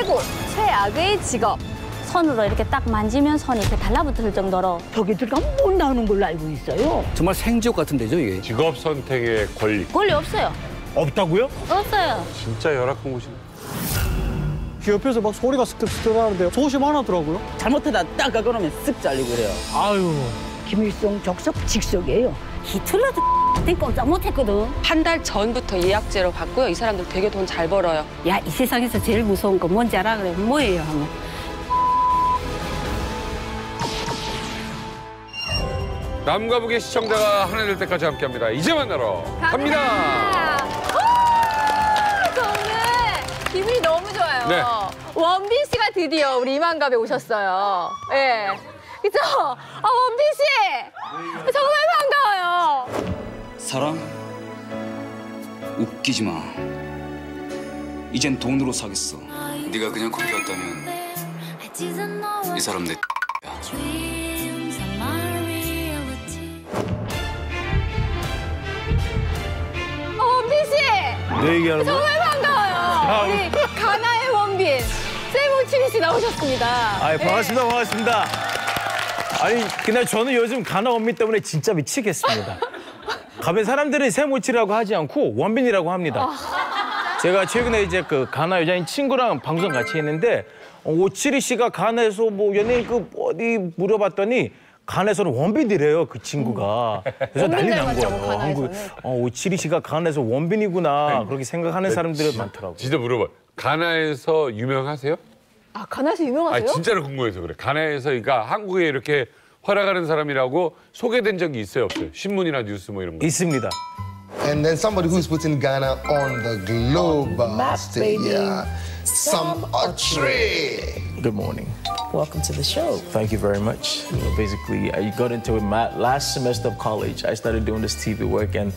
최고, 최악의 직업. 손으로 이렇게 딱 만지면 손이 이렇게 달라붙을 정도로. 저기 들어가면 못 나오는 걸로 알고 있어요. 정말 생지옥 같은 데죠, 이게. 직업 선택의 권리. 권리 없어요. 없다고요? 없어요. 진짜 열악한 곳이네. 귀 옆에서 막 소리가 스득스득 하는데요. 조심 안 하더라고요. 잘못하다 딱 그러면 쓱 잘리고 그래요. 아유. 김일성 적석직석이에요. 히틀러도 꼼짝 못했거든. 한 달 전부터 예약제로 받고요. 이 사람들 되게 돈 잘 벌어요. 야, 이 세상에서 제일 무서운 거 뭔지 알아? 그래, 뭐예요? 하면. 남과 북의 시청자가 하나 될 때까지 함께합니다. 이제 만나러 갑니다. 정말 기분이 너무 좋아요. 네. 원빈 씨가 드디어 우리 이만갑에 오셨어요. 예. 네. 그죠? 아, 원빈 씨! 정말 반가워요. 사랑? 웃기지 마. 이젠 돈으로 사겠어. 네가 그냥 커피였다면 이 사람 내 야. 원빈 씨! 내 얘기하는 거야? 정말 반가워요. 우리 가나의 원빈, 세모치리 씨 나오셨습니다. 아, 반갑습니다, 반갑습니다. 아니, 근데 저는 요즘 가나 원빈 때문에 진짜 미치겠습니다. 가면 사람들이 세모치라고 하지 않고 원빈이라고 합니다. 제가 최근에 이제 그 가나 여자인 친구랑 방송 같이 했는데 오치리 씨가 가나에서 뭐 연예인급 어디 물어봤더니 가나에서는 원빈이래요, 그 친구가. 그래서 난리 난 거예요. 한국 오치리 씨가 가나에서 원빈이구나 그렇게 생각하는 사람들이 많더라고요. 진짜 물어봐. 가나에서 유명하세요? 아, 가나에서 유명하세요? 아, 진짜로 궁금해서 그래. 가나에서 그러니까 한국에 이렇게 활약하는 사람이라고 소개된 적이 있어요, 없어요? 신문이나 뉴스 뭐 이런 거. 있습니다. And then somebody who's putting Ghana on the global stage. Yeah. Some Autry. Good morning. Welcome to the show. Thank you very much. Basically, I got into it my last semester of college. I started doing this TV work, and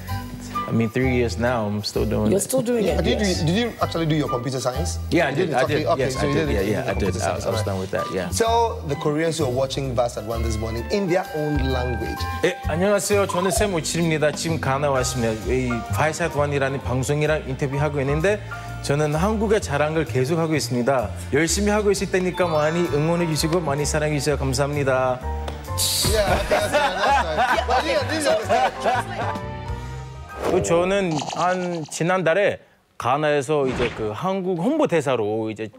I mean, 3 years now, I'm still doing You're it. still doing it. Did you actually do your computer science? Yeah, I did. Okay, Yes, so I you did. did Yeah, I did. computer I science, was alright. done with that. Yeah. Tell the Koreans who are watching Vast at One this morning in their own language. 네, 안녕하세요. 저는 샘 오칠입니다. 지금 가나 왔습니다. 이 바이샷원이라는 방송이랑 인터뷰하고 있는데 저는 한국의 자랑을 계속하고 있습니다. 열심히 하고 있을 테니까 많이 응원해 주시고 많이 사랑해 주세요. 감사합니다. Yeah, that's right. But yeah, this is 또 저는 지난달에 가나에서 이제 그 한국 홍보 대사로 이제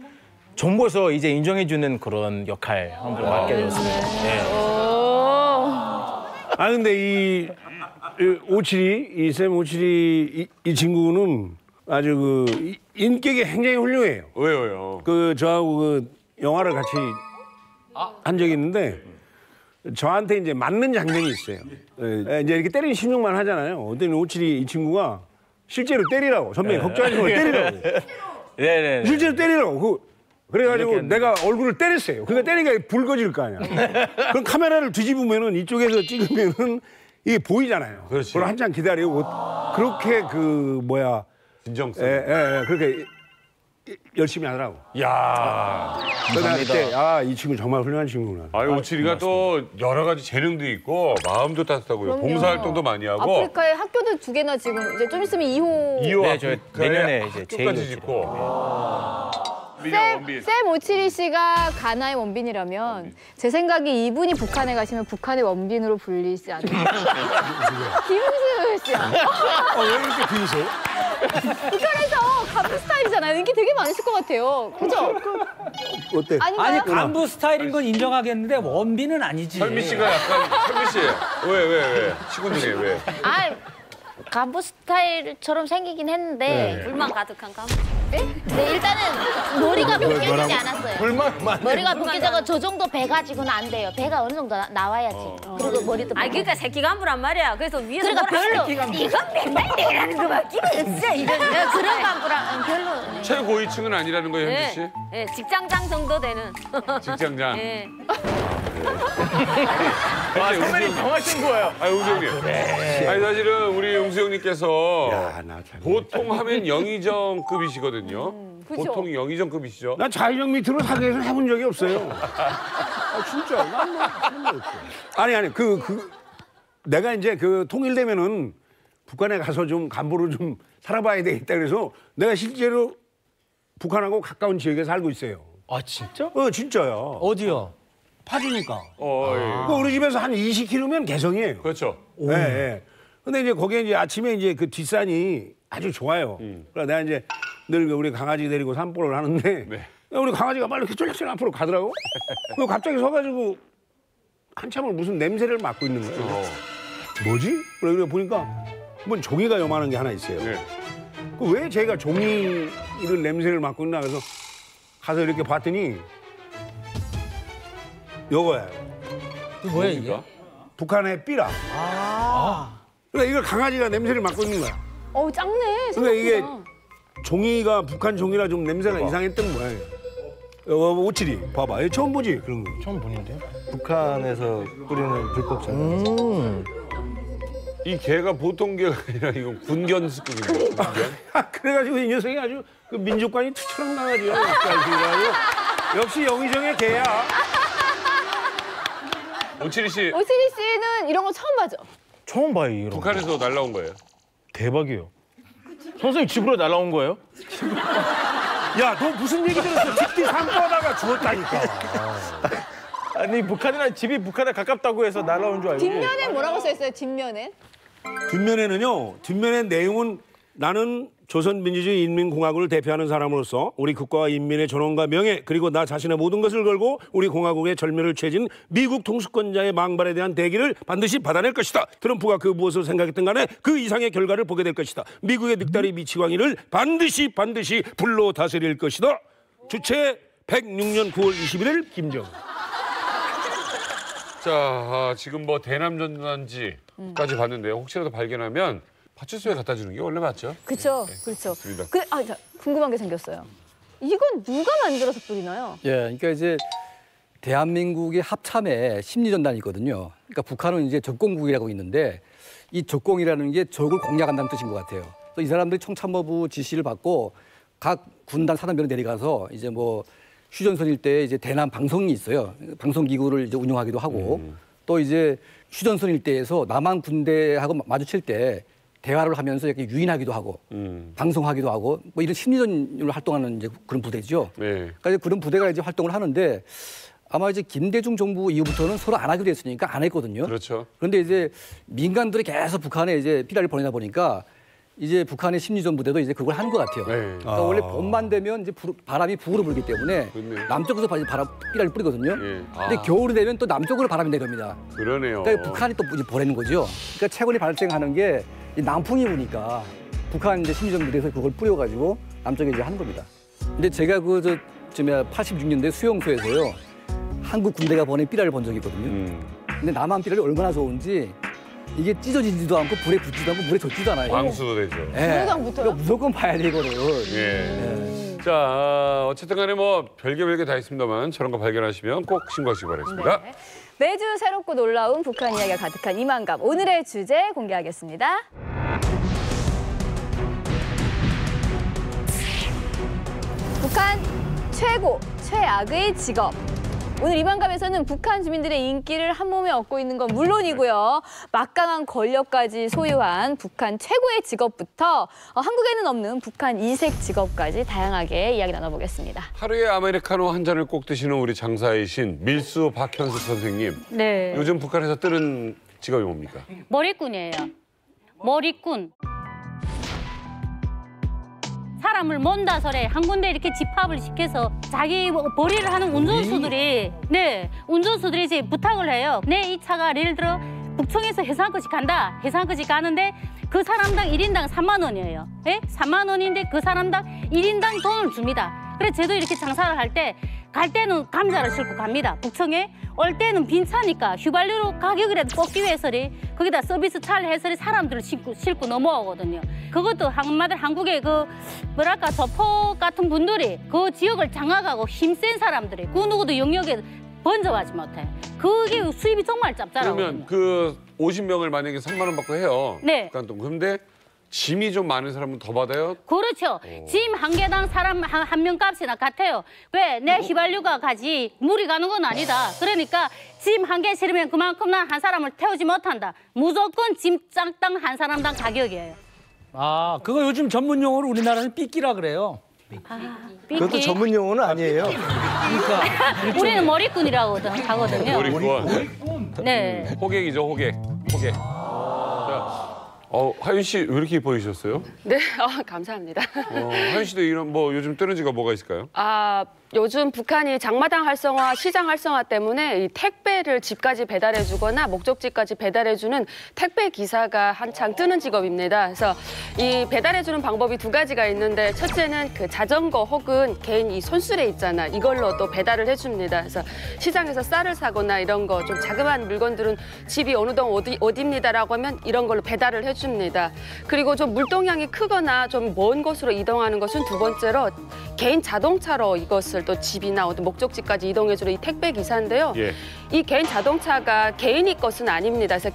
정부에서 이제 인정해 주는 그런 역할 한번 맡게 되었습니다. 네. 아 근데 이 오칠이 샘 오칠이 이 친구는 아주 그 인격이 굉장히 훌륭해요. 왜요? 그 저하고 그 영화를 같이 한 적이 있는데 저한테 이제 맞는 장면이 있어요. 이제 이렇게 때리는 신용만 하잖아요. 어떤 오칠이 이 친구가 실제로 때리라고 선배님 걱정하지 말고 때리라고. 네네. 실제로 때리라고. 그래가지고 내가 얼굴을 때렸어요. 그러니까 때리니까 붉어질 거 아니야. 그럼 카메라를 뒤집으면은 이쪽에서 찍으면은 이게 보이잖아요. 그렇지. 그걸 한참 기다리고 그렇게 그 뭐야 진정성. 그렇게 열심히 하더라고. 야. 그때 이 친구 정말 훌륭한 친구구나. 아유, 오칠이가 또 여러 가지 재능도 있고 마음도 따뜻하고요. 봉사활동도 많이 하고. 아프리카에 학교도 2개나 지금 이제 좀 있으면 2호. 네, 저 내년에 이제 학교까지 짓고. 샘 오칠이 씨가 가나의 원빈이라면 제 생각에 이분이 북한에 가시면 북한의 원빈으로 불리지 않을까. 김은수 씨야. 왜 이렇게 비웃어요? 북한에서 간부 스타일이잖아요. 인기 되게 많으실 것 같아요. 그죠? 어때? 아닌가요? 아니 간부 스타일인 건 인정하겠는데 원빈은 아니지. 현미 씨가 약간 현미 씨. 왜? 친구 중에 왜? 아, 간부 스타일처럼 생기긴 했는데 불만 가득한 간부. 네, 일단은 머리가 벗겨지지 않았어요. 머리가 벗겨져가 저 정도 배 가지고는 안 돼요. 배가 어느 정도 나와야지. 그리고 머리도. 아, 그러니까 새끼 간부란 말이야. 그래서 위에서 그러니까 별로. 이건 맨날 내라는 거밖에 없어. 이건 그런 간부랑 별로. 최고위층은 아니라는 거예요, 현미 씨? 네, 직장장 정도 되는. 직장장. 네. 선배님 당하신 거예요. 웅수 형님. 그래. 아니 사실은 우리 웅수 형님께서 보통 하면 영의정급이시거든요. 보통 영의정급이시죠. 난 자의정 밑으로 사귀어서 해본 적이 없어요. 진짜. 아니 내가 이제 그 통일되면은 북한에 가서 좀 간부로 좀 살아봐야 되겠다 그래서 내가 실제로 북한하고 가까운 지역에 살고 있어요. 아 진짜? 진짜요. 어디요? 파주니까. 예. 우리 집에서 한 20km면 개성이에요. 그렇죠. 예, 예. 근데 이제 거기에 이제 아침에 이제 그 뒷산이 아주 좋아요. 그래서 내가 이제 늘 우리 강아지 데리고 산보를 하는데 네. 우리 강아지가 막 이렇게 쫄락쫄락 앞으로 가더라고. 그리고 갑자기 서가지고 한참을 무슨 냄새를 맡고 있는 거예요. 뭐지? 그래 보니까 뭔 종이가 요만한 게 하나 있어요. 네. 왜 제가 종이를 냄새를 맡고 있나 그래서 가서 이렇게 봤더니 요거야. 뭐야 이게? 북한의 삐라. 그러니까 이걸 강아지가 냄새를 맡고 있는 거야. 작네. 그러니까 이게 생각보다. 종이가 북한 종이라 좀 냄새가 이상했던 모양이에요. 오칠이 봐봐. 이거 처음 보지 그런 거. 처음 보는데. 북한에서 뿌리는 불법 잔. 이 개가 보통 개가 아니라 이거 군견습급인데. 군견? 그래가지고 이 녀석이 아주 그 민족관이 투철한 강아지야. 역시 영의정의 개야. 오칠이 씨. 오칠이 씨는 이런 거 처음 봐죠? 처음 봐요 이런. 북한에서 날라온 거예요. 대박이에요. 선생님 집으로 날라온 거예요? 야, 너 무슨 얘기 들었어? 집뒤 산보다가 죽었다니까. 아니 북한이랑 집이 북한에 가깝다고 해서 날라온 줄 알고. 뒷면엔 뭐라고 써있어요? 뒷면엔? 뒷면의 내용은 나는 조선민주주의인민공화국을 대표하는 사람으로서 우리 국가와 인민의 존엄과 명예 그리고 나 자신의 모든 것을 걸고 우리 공화국의 절멸을 취해진 미국 통수권자의 망발에 대한 대기를 반드시 받아낼 것이다. 트럼프가 그 무엇을 생각했든 간에 그 이상의 결과를 보게 될 것이다. 미국의 늑다리 미치광이를 반드시 불로 다스릴 것이다. 주체 106년 9월 21일 김정은. 자, 지금 뭐 대남전단지까지 봤는데요. 혹시라도 발견하면 파출소에 갖다 주는 게 원래 맞죠? 그렇죠, 그렇죠. 좋습니다. 자, 궁금한 게 생겼어요. 이건 누가 만들어서 뿌리나요? 예, 그러니까 이제 대한민국의 합참의 심리전단이거든요. 그러니까 북한은 이제 적공국이라고 있는데 이 적공이라는 게 적을 공략한다는 뜻인 것 같아요. 그래서 이 사람들이 총참모부 지시를 받고 각 군단 사단별로 내려가서 이제 뭐 휴전선 일대에 이제 대남 방송이 있어요. 방송 기구를 이제 운영하기도 하고 또 이제 휴전선 일대에서 남한 군대하고 마주칠 때 대화를 하면서 이렇게 유인하기도 하고 방송하기도 하고 뭐 이런 심리전으로 활동하는 이제 그런 부대죠. 네. 그러니까 그런 부대가 이제 활동을 하는데 아마 이제 김대중 정부 이후부터는 서로 안 하기로 했으니까 안 했거든요. 그렇죠. 그런데 이제 민간들이 계속 북한에 이제 피라를 보내다 보니까 이제 북한의 심리전 부대도 이제 그걸 한 것 같아요. 네. 그러니까 원래 봄만 되면 이제 바람이 북으로 불기 때문에 그렇네요. 남쪽에서 피라를 뿌리거든요. 예. 근데 겨울이 되면 또 남쪽으로 바람이 내려옵니다. 그러네요. 그러니까 북한이 또 이제 보내는 거죠. 그러니까 최근에 발생하는 게 이 남풍이 부니까 북한 이제 심리전 부대에서 그걸 뿌려가지고 남쪽에 이제 한 겁니다. 근데 제가 86년대 수용소에서요 한국 군대가 보낸 삐라를 본 적이 있거든요. 근데 남한 삐라를 얼마나 좋은지 이게 찢어지지도 않고 불에 붙지도 않고 물에 젖지도 않아요. 방수도 되죠. 그러니까 무조건 봐야 돼 이거를. 예. 자, 어쨌든 간에 뭐 별게 다 있습니다만 저런 거 발견하시면 꼭 신고하시기 바라겠습니다. 네. 매주 새롭고 놀라운 북한 이야기가 가득한 이만갑. 오늘의 주제 공개하겠습니다. 북한 최고, 최악의 직업. 오늘 이만갑에서는 북한 주민들의 인기를 한 몸에 얻고 있는 건 물론이고요. 막강한 권력까지 소유한 북한 최고의 직업부터 한국에는 없는 북한 이색 직업까지 다양하게 이야기 나눠보겠습니다. 하루에 아메리카노 한 잔을 꼭 드시는 우리 장사이신 밀수 박현숙 선생님. 네. 요즘 북한에서 뜨는 직업이 뭡니까? 머리꾼이에요. 머리꾼. 사람을 먼다설에 한 군데 이렇게 집합을 시켜서 자기 벌이를 하는 운전수들이 이제 부탁을 해요. 이 차가 예를 들어 북청에서 해상까지 간다. 해상까지 가는데 그 사람당 1인당 3만 원이에요. 3만 원인데 그 사람당 1인당 돈을 줍니다. 그래서 저도 이렇게 장사를 할 때 갈 때는 감자를 싣고 갑니다. 북청에 올 때는 빈차니까 휘발유로 가격이라도 꺾기 위해서리 거기다 서비스 차를 해서리 사람들을 싣고 넘어오거든요. 그것도 한국의 뭐랄까 조폭 같은 분들이 그 지역을 장악하고 힘센 사람들이 그 누구도 영역에 번져가지 못해. 그게 수입이 정말 짭짤하거든요. 그러면 그 50명을 만약에 3만 원 받고 해요. 네. 그런데 짐이 좀 많은 사람은 더 받아요? 그렇죠. 짐 한 개당 사람 한 명 값이나 같아요. 왜? 내 휘발유가 가지 물이 가는 건 아니다. 그러니까 짐 한 개 실으면 그만큼 난 한 사람을 태우지 못한다. 무조건 짐장당 한 사람당 가격이에요. 아, 그거 요즘 전문 용어로 우리나라는 삐끼라 그래요. 그것도 전문 용어는 아니에요. 우리는 머리꾼이라고 하거든요. 머리꾼. 네. 호객이죠, 호객. 하윤 씨 왜 이렇게 이뻐지셨어요? 네, 감사합니다. 하윤 씨도 이런 뭐 요즘 뜨는 지가 뭐가 있을까요? 요즘 북한이 장마당 활성화, 시장 활성화 때문에 이 택배를 집까지 배달해주거나 목적지까지 배달해주는 택배 기사가 한창 뜨는 직업입니다. 그래서 이 배달해주는 방법이 두 가지가 있는데 첫째는 그 자전거 혹은 개인 이 손수레 있잖아. 이걸로 또 배달을 해줍니다. 그래서 시장에서 쌀을 사거나 이런 거 좀 자그마한 물건들은 집이 어느 동 어디입니다라고 하면 이런 걸로 배달을 해줍니다. 그리고 좀 물동량이 크거나 좀 먼 곳으로 이동하는 것은 두 번째로 개인 자동차로 이것을 또 집이나 어떤 목적지까지 이동해주는 이 택배 기사인데요. 예. 이 개인 자동차가 개인이 것은 아닙니다. 그래서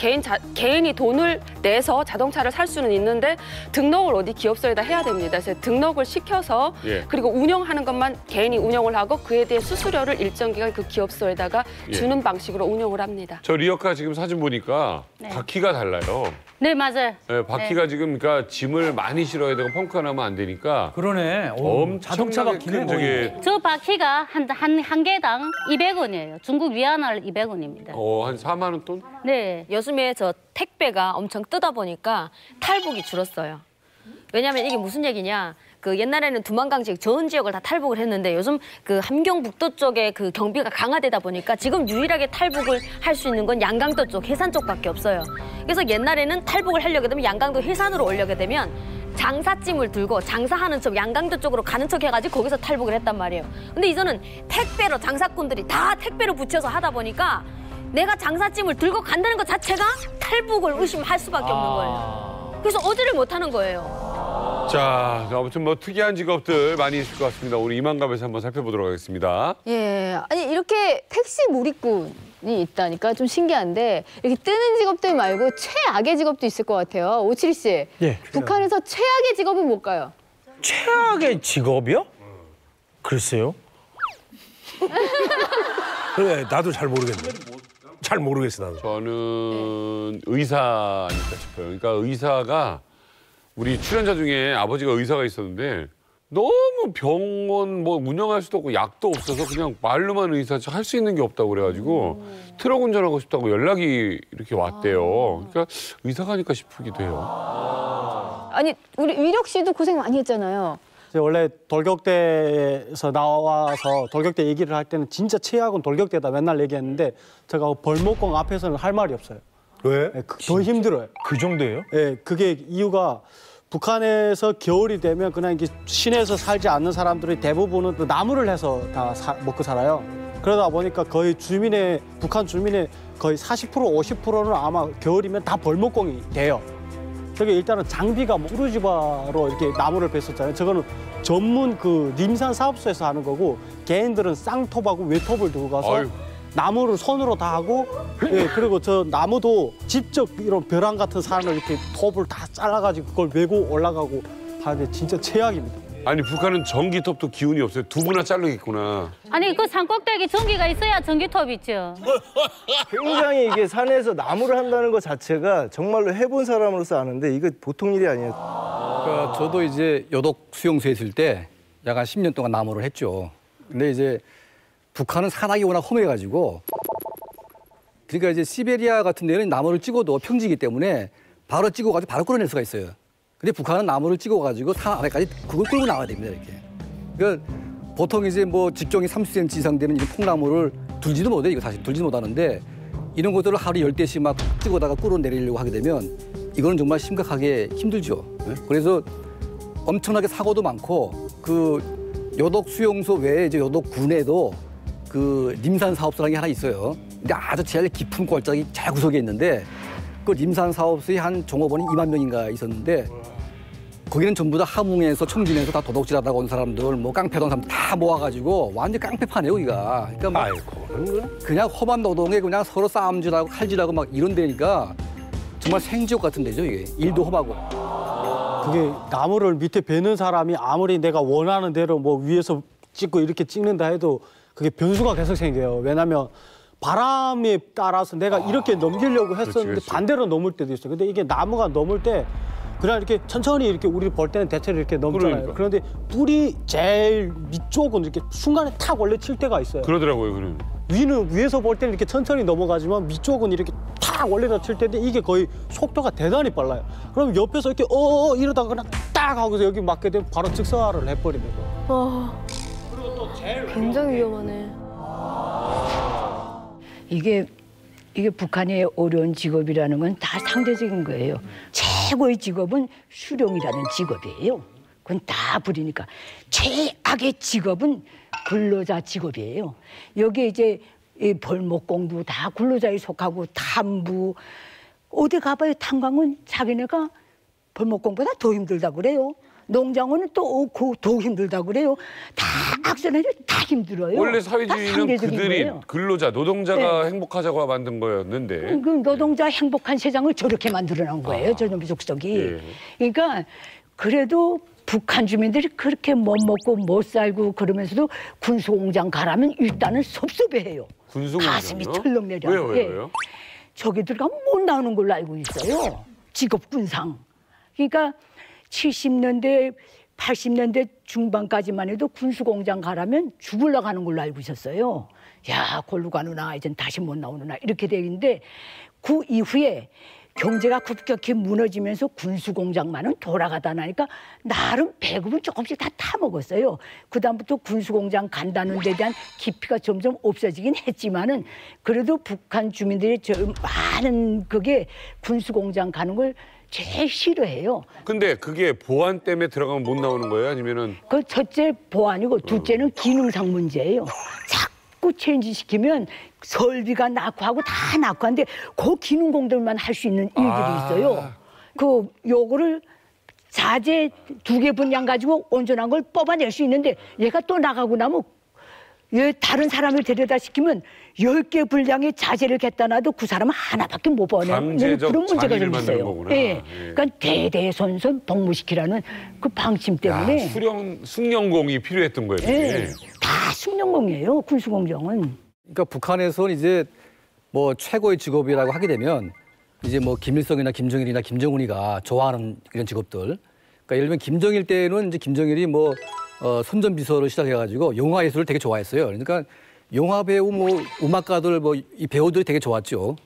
개인이 돈을 내서 자동차를 살 수는 있는데 등록을 어디 기업소에다 해야 됩니다. 그래서 등록을 시켜서 그리고 운영하는 것만 개인이 운영을 하고 그에 대해 수수료를 일정 기간 그 기업소에다가 주는 방식으로 운영을 합니다. 저 리어카 지금 사진 보니까 바퀴가 달라요. 네, 맞아요. 네, 바퀴가 지금 그러니까 짐을 많이 실어야 되고 펑크가 나면 안 되니까. 그러네. 자동차 바퀴는 저게 저 바퀴가 한 개당 200원이에요. 중국 위안화 200원입니다. 한 4만 원 돈? 네. 요즘에 저 택배가 엄청 뜨다 보니까 탈북이 줄었어요. 왜냐하면 이게 무슨 얘기냐. 그 옛날에는 두만강씩 전 지역을 다 탈북을 했는데 요즘 그 함경북도 쪽에 그 경비가 강화되다 보니까 지금 유일하게 탈북을 할 수 있는 건 양강도 쪽, 해산 쪽밖에 없어요. 그래서 옛날에는 탈북을 하려게 되면 양강도 해산으로 오려게 되면 장사짐을 들고 장사하는 척 양강도 쪽으로 가는 척 해가지고 거기서 탈북을 했단 말이에요. 근데 이제는 택배로 장사꾼들이 다 택배로 붙여서 하다 보니까 내가 장사짐을 들고 간다는 것 자체가 탈북을 의심할 수밖에 없는 거예요. 그래서 어디를 못 하는 거예요. 자, 아무튼 뭐 특이한 직업들 많이 있을 것 같습니다. 우리 이만갑에서 한번 살펴보도록 하겠습니다. 예, 아니 이렇게 택시 몰이꾼이 있다니까 좀 신기한데 이렇게 뜨는 직업들 말고 최악의 직업도 있을 것 같아요. 오칠이 씨, 북한에서 최악의 직업은 뭘까요? 최악의 직업이요? 글쎄요. 그래, 나도 잘 모르겠네. 잘 모르겠어, 나도. 저는 의사니까 싶어요. 그러니까 의사가 우리 출연자 중에 아버지가 의사가 있었는데 너무 병원 뭐 운영할 수도 없고 약도 없어서 그냥 말로만 의사 할 수 있는 게 없다고 그래가지고 트럭 운전하고 싶다고 연락이 이렇게 왔대요. 그러니까 의사가 아닐까 싶기도 해요. 아니 우리 위력 씨도 고생 많이 했잖아요. 제가 원래 돌격대에서 나와서 돌격대 얘기를 할 때는 진짜 최악은 돌격대다 맨날 얘기했는데 제가 벌목공 앞에서는 할 말이 없어요. 왜? 더 힘들어요. 그 정도예요? 네, 그게 이유가 북한에서 겨울이 되면 그냥 이게 시내에서 살지 않는 사람들이 대부분은 또 나무를 해서 다 먹고 살아요. 그러다 보니까 거의 북한 주민의 거의 40% 50%는 아마 겨울이면 다 벌목공이 돼요. 저게 일단은 장비가 우르지바로 이렇게 나무를 뱄었잖아요. 저거는 전문 그 림산 사업소에서 하는 거고 개인들은 쌍톱하고 외톱을 들고 가서 나무를 손으로 다 하고 그리고 저 나무도 직접 이런 벼랑 같은 산을 이렇게 톱을 다 잘라가지고 그걸 메고 올라가고 하는데 진짜 최악입니다. 아니 북한은 전기톱도 기운이 없어요. 두 분이나 자르겠구나. 아니 그 산꼭대기 전기가 있어야 전기톱 있죠. 굉장히 이게 산에서 나무를 한다는 것 자체가 정말로 해본 사람으로서 아는데 이거 보통 일이 아니에요. 그러니까 저도 이제 요독 수용소에 있을 때 약간 10년 동안 나무를 했죠. 근데 이제 북한은 산악이 워낙 험해가지고 그러니까 이제 시베리아 같은 데는 나무를 찍어도 평지이기 때문에 바로 찍어가지고 바로 끌어낼 수가 있어요. 근데 북한은 나무를 찍어가지고 산 아래까지 그걸 끌고 나가야 됩니다, 이렇게. 그러니까 보통 이제 뭐 직종이 30cm 이상 되는 이 통나무를 들지도 못해, 이거 사실 들지도 못하는데 이런 것들을 하루에 10대씩 막 찍어다가 끌어내리려고 하게 되면 이거는 정말 심각하게 힘들죠. 그래서 엄청나게 사고도 많고 그 요독 수용소 외에 이제 요독 군에도 그 림산 사업소라는 게 하나 있어요. 근데 아주 제일 깊은 골짜기 잘 구석에 있는데 그 림산 사업소에 한 종업원이 2만 명인가 있었는데 거기는 전부 다 함흥에서 청진에서 다 도둑질하다가 온 사람들 뭐 깡패던 사람 다 모아가지고 완전 깡패파네요, 여기가. 그러니까 막 그냥 험한 노동에 그냥 서로 싸움질하고 칼질하고 막 이런 데니까 정말 생지옥 같은 데죠, 이게. 일도 험하고. 그게 나무를 밑에 베는 사람이 아무리 내가 원하는 대로 뭐 위에서 찍고 이렇게 찍는다 해도 그게 변수가 계속 생겨요. 왜냐하면 바람에 따라서 내가 이렇게 넘기려고 했었는데 그렇지. 반대로 넘을 때도 있어요. 근데 이게 나무가 넘을 때 그냥 이렇게 천천히 이렇게 우리를 볼 때는 대체로 이렇게 넘잖아요. 그런데 뿔이 제일 밑쪽은 이렇게 순간에 탁 원래 칠 때가 있어요. 그러더라고요, 그는. 위에서 볼 때는 이렇게 천천히 넘어가지만 밑쪽은 이렇게 탁 원래는 칠 텐데 이게 거의 속도가 대단히 빨라요. 그럼 옆에서 이렇게 이러다가 그냥 딱 하고서 여기 맞게 되면 바로 즉사를 해버리는 거예요. 그리고 또 제일 굉장히 위험하네. 이게 북한의 어려운 직업이라는 건 다 상대적인 거예요. 최고의 직업은 수령이라는 직업이에요. 그건 다 부리니까. 최악의 직업은 근로자 직업이에요. 여기에 이제 이 벌목공도 다 근로자에 속하고 탐부. 어디 가봐요. 탄광은 자기네가 벌목공보다 더 힘들다고 그래요. 농장원은 또 더 힘들다고 그래요. 다 악선해도 다 힘들어요. 원래 사회주의는 그들이 거예요. 근로자, 노동자가 행복하자고 만든 거였는데. 그 노동자 행복한 세상을 저렇게 만들어놓은 거예요. 저놈의 족속이. 그러니까 그래도 북한 주민들이 그렇게 못 먹고 못 살고 그러면서도 군수공장 가라면 일단은 섭섭해해요. 군수공장이요? 가슴이 철렁 내려. 왜요? 저기들 가면 못 나오는 걸로 알고 있어요. 직업군상. 그러니까 70년대, 80년대 중반까지만 해도 군수공장 가라면 죽으려고 하는 걸로 알고 있었어요. 야, 골로 가누나, 이젠 다시 못 나오느나 이렇게 돼 있는데 그 이후에 경제가 급격히 무너지면서 군수공장만은 돌아가다 나니까 나름 배급은 조금씩 다 타먹었어요. 그다음부터 군수공장 간다는 데 대한 깊이가 점점 없어지긴 했지만은 그래도 북한 주민들이 많은 그게 군수공장 가는 걸 제일 싫어해요. 근데 그게 보안 때문에 들어가면 못 나오는 거예요? 아니면은? 그 첫째 보안이고 둘째는 기능상 문제예요. 자꾸 체인지 시키면 설비가 낙후하고 다 낙후한데 그 기능공들만 할 수 있는 일들이 있어요. 그 요거를 자재 2개 분량 가지고 온전한 걸 뽑아낼 수 있는데 얘가 또 나가고 나면 얘 다른 사람을 데려다 시키면 10개 분량의 자재를 갖다 놔도 그 사람은 하나밖에 못 뽑아내는 그런 문제가 좀 있어요. 예. 그러니까 대대손손 복무시키라는 그 방침 때문에. 숙련공이 필요했던 거예요. 예. 다 숙련공이에요. 군수공장은. 그러니까 북한에서는 이제 뭐 최고의 직업이라고 하게 되면 이제 뭐 김일성이나 김정일이나 김정은이가 좋아하는 이런 직업들. 그러니까 예를 들면 김정일 때는 이제 김정일이 뭐 선전비서로 시작해가지고 영화 예술을 되게 좋아했어요. 그러니까 영화 배우, 뭐 음악가들, 뭐 이 배우들이 되게 좋았죠.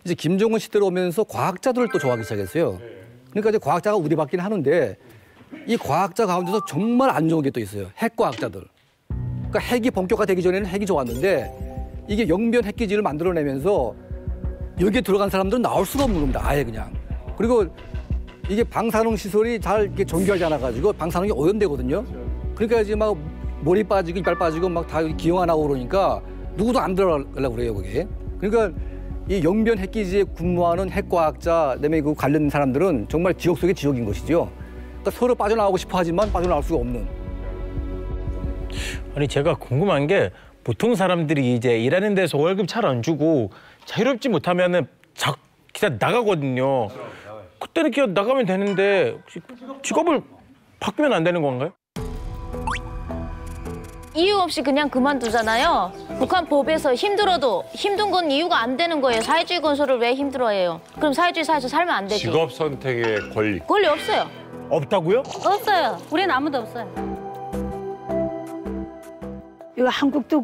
이제 김정은 시대로 오면서 과학자들을 또 좋아하기 시작했어요. 그러니까 이제 과학자가 우대받긴 하는데 이 과학자 가운데서 정말 안 좋은 게 또 있어요. 핵과학자들. 그러니까 핵이 본격화되기 전에는 핵이 좋았는데 이게 영변 핵기지를 만들어내면서 여기에 들어간 사람들은 나올 수가 없는 겁니다. 아예 그냥. 그리고 이게 방사능 시설이 잘 이렇게 정교하지 않아가지고 방사능이 오염되거든요. 그러니까 이제 막 머리 빠지고 이빨 빠지고 막 다 기형아 나오고 그러니까 누구도 안 들어가려고 그래요, 그게. 그러니까 이 영변 핵기지에 근무하는 핵과학자, 그다음에 그 관련 사람들은 정말 지옥 속의 지옥인 것이죠. 그러니까 서로 빠져나오고 싶어 하지만 빠져나올 수가 없는. 아니, 제가 궁금한 게 보통 사람들이 이제 일하는 데서 월급 잘 안 주고 자유롭지 못하면은 그냥 나가거든요. 그때는 그냥 나가면 되는데 직업을 바꾸면 안 되는 건가요? 이유 없이 그냥 그만두잖아요. 북한 법에서 힘들어도 힘든 건 이유가 안 되는 거예요. 사회주의 건설을 왜 힘들어해요? 그럼 사회주의 사회에서 살면 안 되지. 직업 선택의 권리. 권리 없어요. 없다고요? 없어요. 우리는 아무도 없어요. 이거 한국도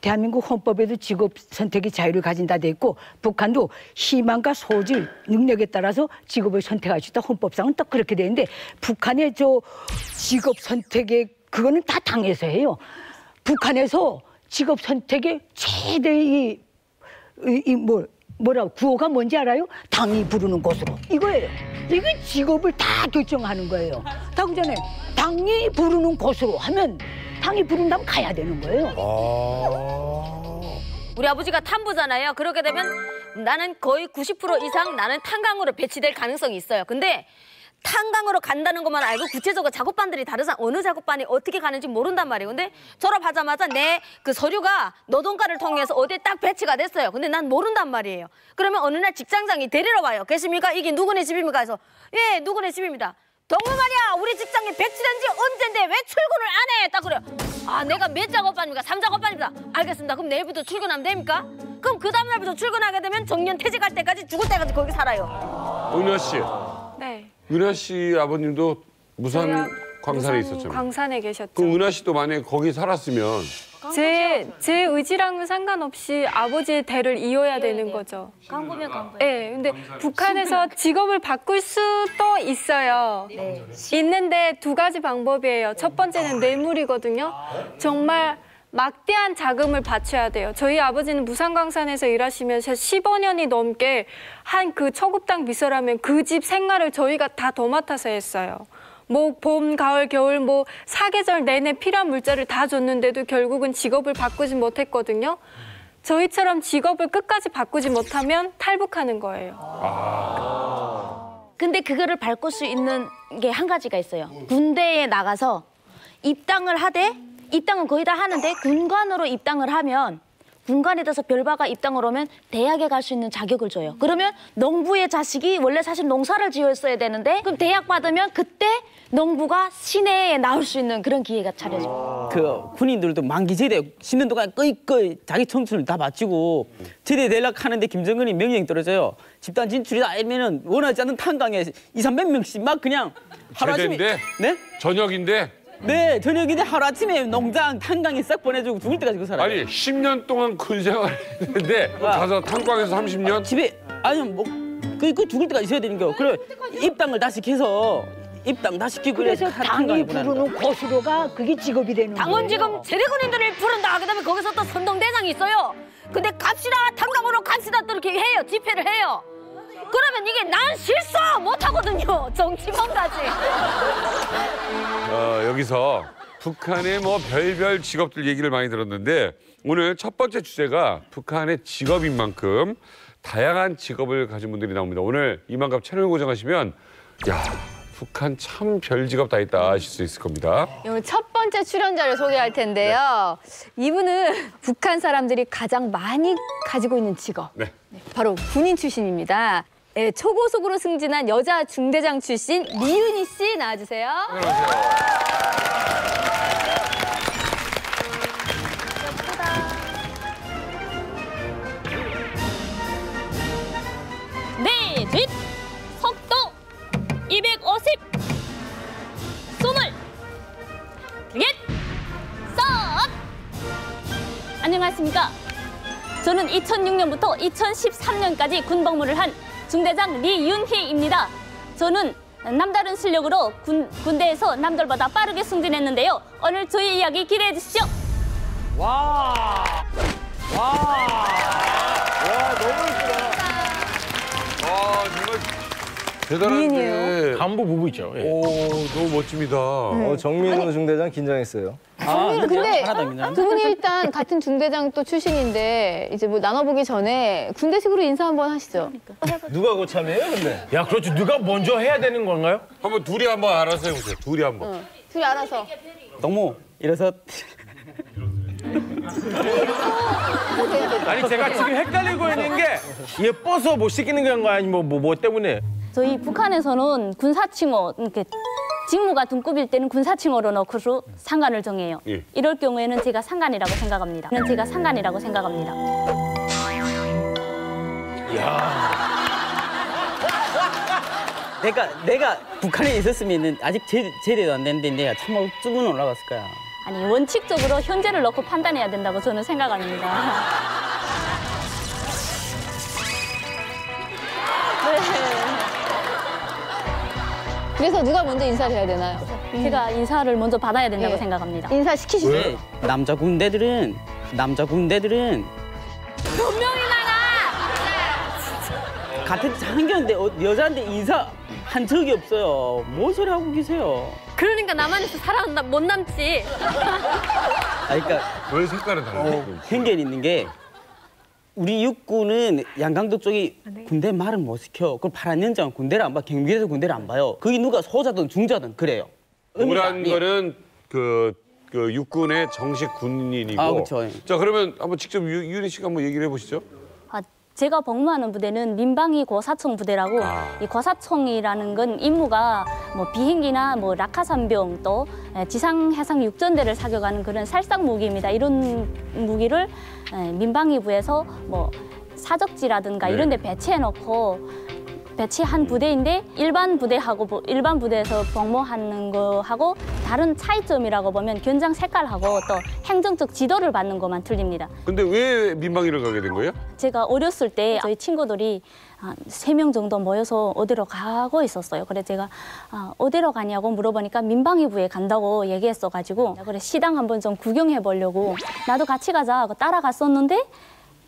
대한민국 헌법에도 직업 선택의 자유를 가진다 돼 있고 북한도 희망과 소질, 능력에 따라서 직업을 선택할 수 있다. 헌법상은 또 그렇게 돼 있는데 북한의 저 직업 선택의 그거는 다 당에서 해요. 북한에서 직업 선택의 최대의 뭐라고 구호가 뭔지 알아요? 당이 부르는 곳으로 이거예요. 이게 직업을 다 결정하는 거예요. 다 그전에 당이 부르는 곳으로 하면 당이 부른다면 가야 되는 거예요. 우리 아버지가 탐부잖아요. 그렇게 되면 나는 거의 90% 이상 나는 탄광으로 배치될 가능성이 있어요. 근데 탄광으로 간다는 것만 알고 구체적으로 작업반들이 다르잖아. 어느 작업반이 어떻게 가는지 모른단 말이에요. 근데 졸업하자마자 내 그 서류가 노동과를 통해서 어디에 딱 배치가 됐어요. 근데 난 모른단 말이에요. 그러면 어느 날 직장장이 데리러 와요. 계십니까? 이게 누구네 집입니까? 해서 예, 누구네 집입니다. 동무 말이야, 우리 직장에 배치된 지 언젠데 왜 출근을 안 해? 딱 그래요. 아, 내가 몇 작업반입니까? 3작업반입니다. 알겠습니다. 그럼 내일부터 출근하면 됩니까? 그럼 그 다음날부터 출근하게 되면 정년 퇴직할 때까지 죽을 때까지 거기 살아요. 은여 씨. 네. 은하 씨 아버님도 무산 저희가 광산에 무산 있었잖아요. 광산에 계셨죠. 그럼 은하 씨도 만약에 거기 살았으면 제 의지랑은 상관없이 아버지의 대를 이어야 되는 거죠. 강부면 강부. 네, 근데 북한에서 직업을 바꿀 수도 있어요. 있는데 두 가지 방법이에요. 첫 번째는 뇌물이거든요. 정말 막대한 자금을 바쳐야 돼요. 저희 아버지는 무산광산에서 일하시면서 15년이 넘게 한 그 초급당 비서라면 그 집 생활을 저희가 다 도맡아서 했어요. 뭐 봄, 가을, 겨울 뭐 사계절 내내 필요한 물자를 다 줬는데도 결국은 직업을 바꾸지 못했거든요. 저희처럼 직업을 끝까지 바꾸지 못하면 탈북하는 거예요. 근데 그거를 바꿀 수 있는 게 한 가지가 있어요. 군대에 나가서 입당을 하되 입당은 거의 다 하는데 군관으로 입당을 하면 군관에 대해서 별바가 입당을 오면 대학에 갈 수 있는 자격을 줘요. 그러면 농부의 자식이 원래 사실 농사를 지었어야 되는데 그럼 대학 받으면 그때 농부가 시내에 나올 수 있는 그런 기회가 차려져요. 그 군인들도 만기 제대 10년 동안 끄이 자기 청춘을 다 바치고 제대 되려고 하는데 김정은이 명령이 떨어져요. 집단 진출이다 이러면은 원하지 않는 탄광에 200~300 명씩 막 그냥 하루아침에 제대인데? 네? 저녁인데? 네, 저녁인데 하루아침에 농장 탄광에 싹 보내주고 죽을 때까지 그 살아요. 아니 10년 동안 군 생활했는데 가서 탄광에서 30년? 집에 아니 뭐 그 죽을 때까지 있어야 되는 거. 그래 입당을 다시 해서 입당 다 시키고 그래서 당이 부르는 고수료가 그게 직업이 되는 거예요. 당은 지금 제대군인들을 부른다. 그다음에 거기서 또 선동대장이 있어요. 근데 갑시다. 탄광으로 갑시다. 또 이렇게 해요. 집회를 해요. 그러면 이게 난 실수 못하거든요. 정치범까지. 여기서 북한의 뭐 별별 직업들 얘기를 많이 들었는데 오늘 첫 번째 주제가 북한의 직업인 만큼 다양한 직업을 가진 분들이 나옵니다. 오늘 이만갑 채널 고정하시면 야 북한 참 별 직업 다 있다 하실 수 있을 겁니다. 오늘 첫 번째 출연자를 소개할 텐데요. 이분은 북한 사람들이 가장 많이 가지고 있는 직업. 네. 바로 군인 출신입니다. 네, 초고속으로 승진한 여자 중대장 출신 리윤희 씨 나와주세요. 네, 뒷 속도 250 숨을 겟 썩. 안녕하십니까. 저는 2006년부터 2013년까지 군복무를 한 중대장 리윤희입니다. 저는 남다른 실력으로 군대에서 남들보다 빠르게 승진했는데요. 오늘 저희 이야기 기대해 주시죠. 와. 와. 와, 너무 이쁘다. 와 정말 대단한데. 간부 부부 있죠. 예. 오 너무 멋집니다. 정민우 중대장 긴장했어요. 근데 두 분이 일단 같은 중대장 또 출신인데 이제 뭐 나눠보기 전에 군대식으로 인사 한번 하시죠. 누가 고참이에요, 근데? 야, 그렇죠. 누가 먼저 해야 되는 건가요? 한번 둘이 한번 알아서 해보세요. 둘이 한번. 둘이 알아서. 동무 이래서 아니 제가 지금 헷갈리고 있는 게 예뻐서 못 시키는 건가 아니면 뭐 때문에? 저희 북한에서는 군사칭호 이렇게 직무가 등급일 때는 군사칭호로 넣고서 상관을 정해요. 예. 이럴 경우에는 제가 상관이라고 생각합니다. 제가 상관이라고 생각합니다. 내가 북한에 있었으면 아직 제대도 안 됐는데 내가 참 쭉은 올라갔을 거야. 아니 원칙적으로 현재를 넣고 판단해야 된다고 저는 생각합니다. 그래서 누가 먼저 인사를 해야 되나요? 제가 인사를 먼저 받아야 된다고 예. 생각합니다. 인사 시키시죠. 왜? 남자 군대들은 몇 명이 나가? 같은 상견인데 여자한테 인사한 적이 없어요. 뭔 소리 하고 계세요? 그러니까 남한에서 살아온다 못 남지. 그러니까 왜 색깔은 다르죠? 편견이 있는 게 우리 육군은 양강도 쪽이 군대 말을 못 시켜. 그럼 파란 연장은 군대를 안 봐. 경비대도 군대를 안 봐요. 거기 누가 소자든 중자든 그래요. 노란 거는 그 육군의 정식 군인이고. 아, 그렇죠. 자 그러면 한번 직접 유리 씨가 한번 얘기를 해보시죠. 제가 복무하는 부대는 민방위 고사총 부대라고 이 고사총이라는 건 임무가 뭐 비행기나 뭐 낙하산병 또 지상 해상 육전대를 사격하는 그런 살상 무기입니다. 이런 무기를 민방위부에서 뭐 사적지라든가 네. 이런 데 배치해 놓고 배치한 부대인데 일반 부대에서 복무하는 거하고 다른 차이점이라고 보면 견장 색깔하고 또 행정적 지도를 받는 것만 틀립니다. 근데 왜 민방위를 가게 된 거예요? 제가 어렸을 때 저희 친구들이 한 3명 정도 모여서 어디로 가고 있었어요. 그래서 제가 어디로 가냐고 물어보니까 민방위부에 간다고 얘기했어가지고 그래 시당 한번 좀 구경해 보려고 나도 같이 가자 하고 따라갔었는데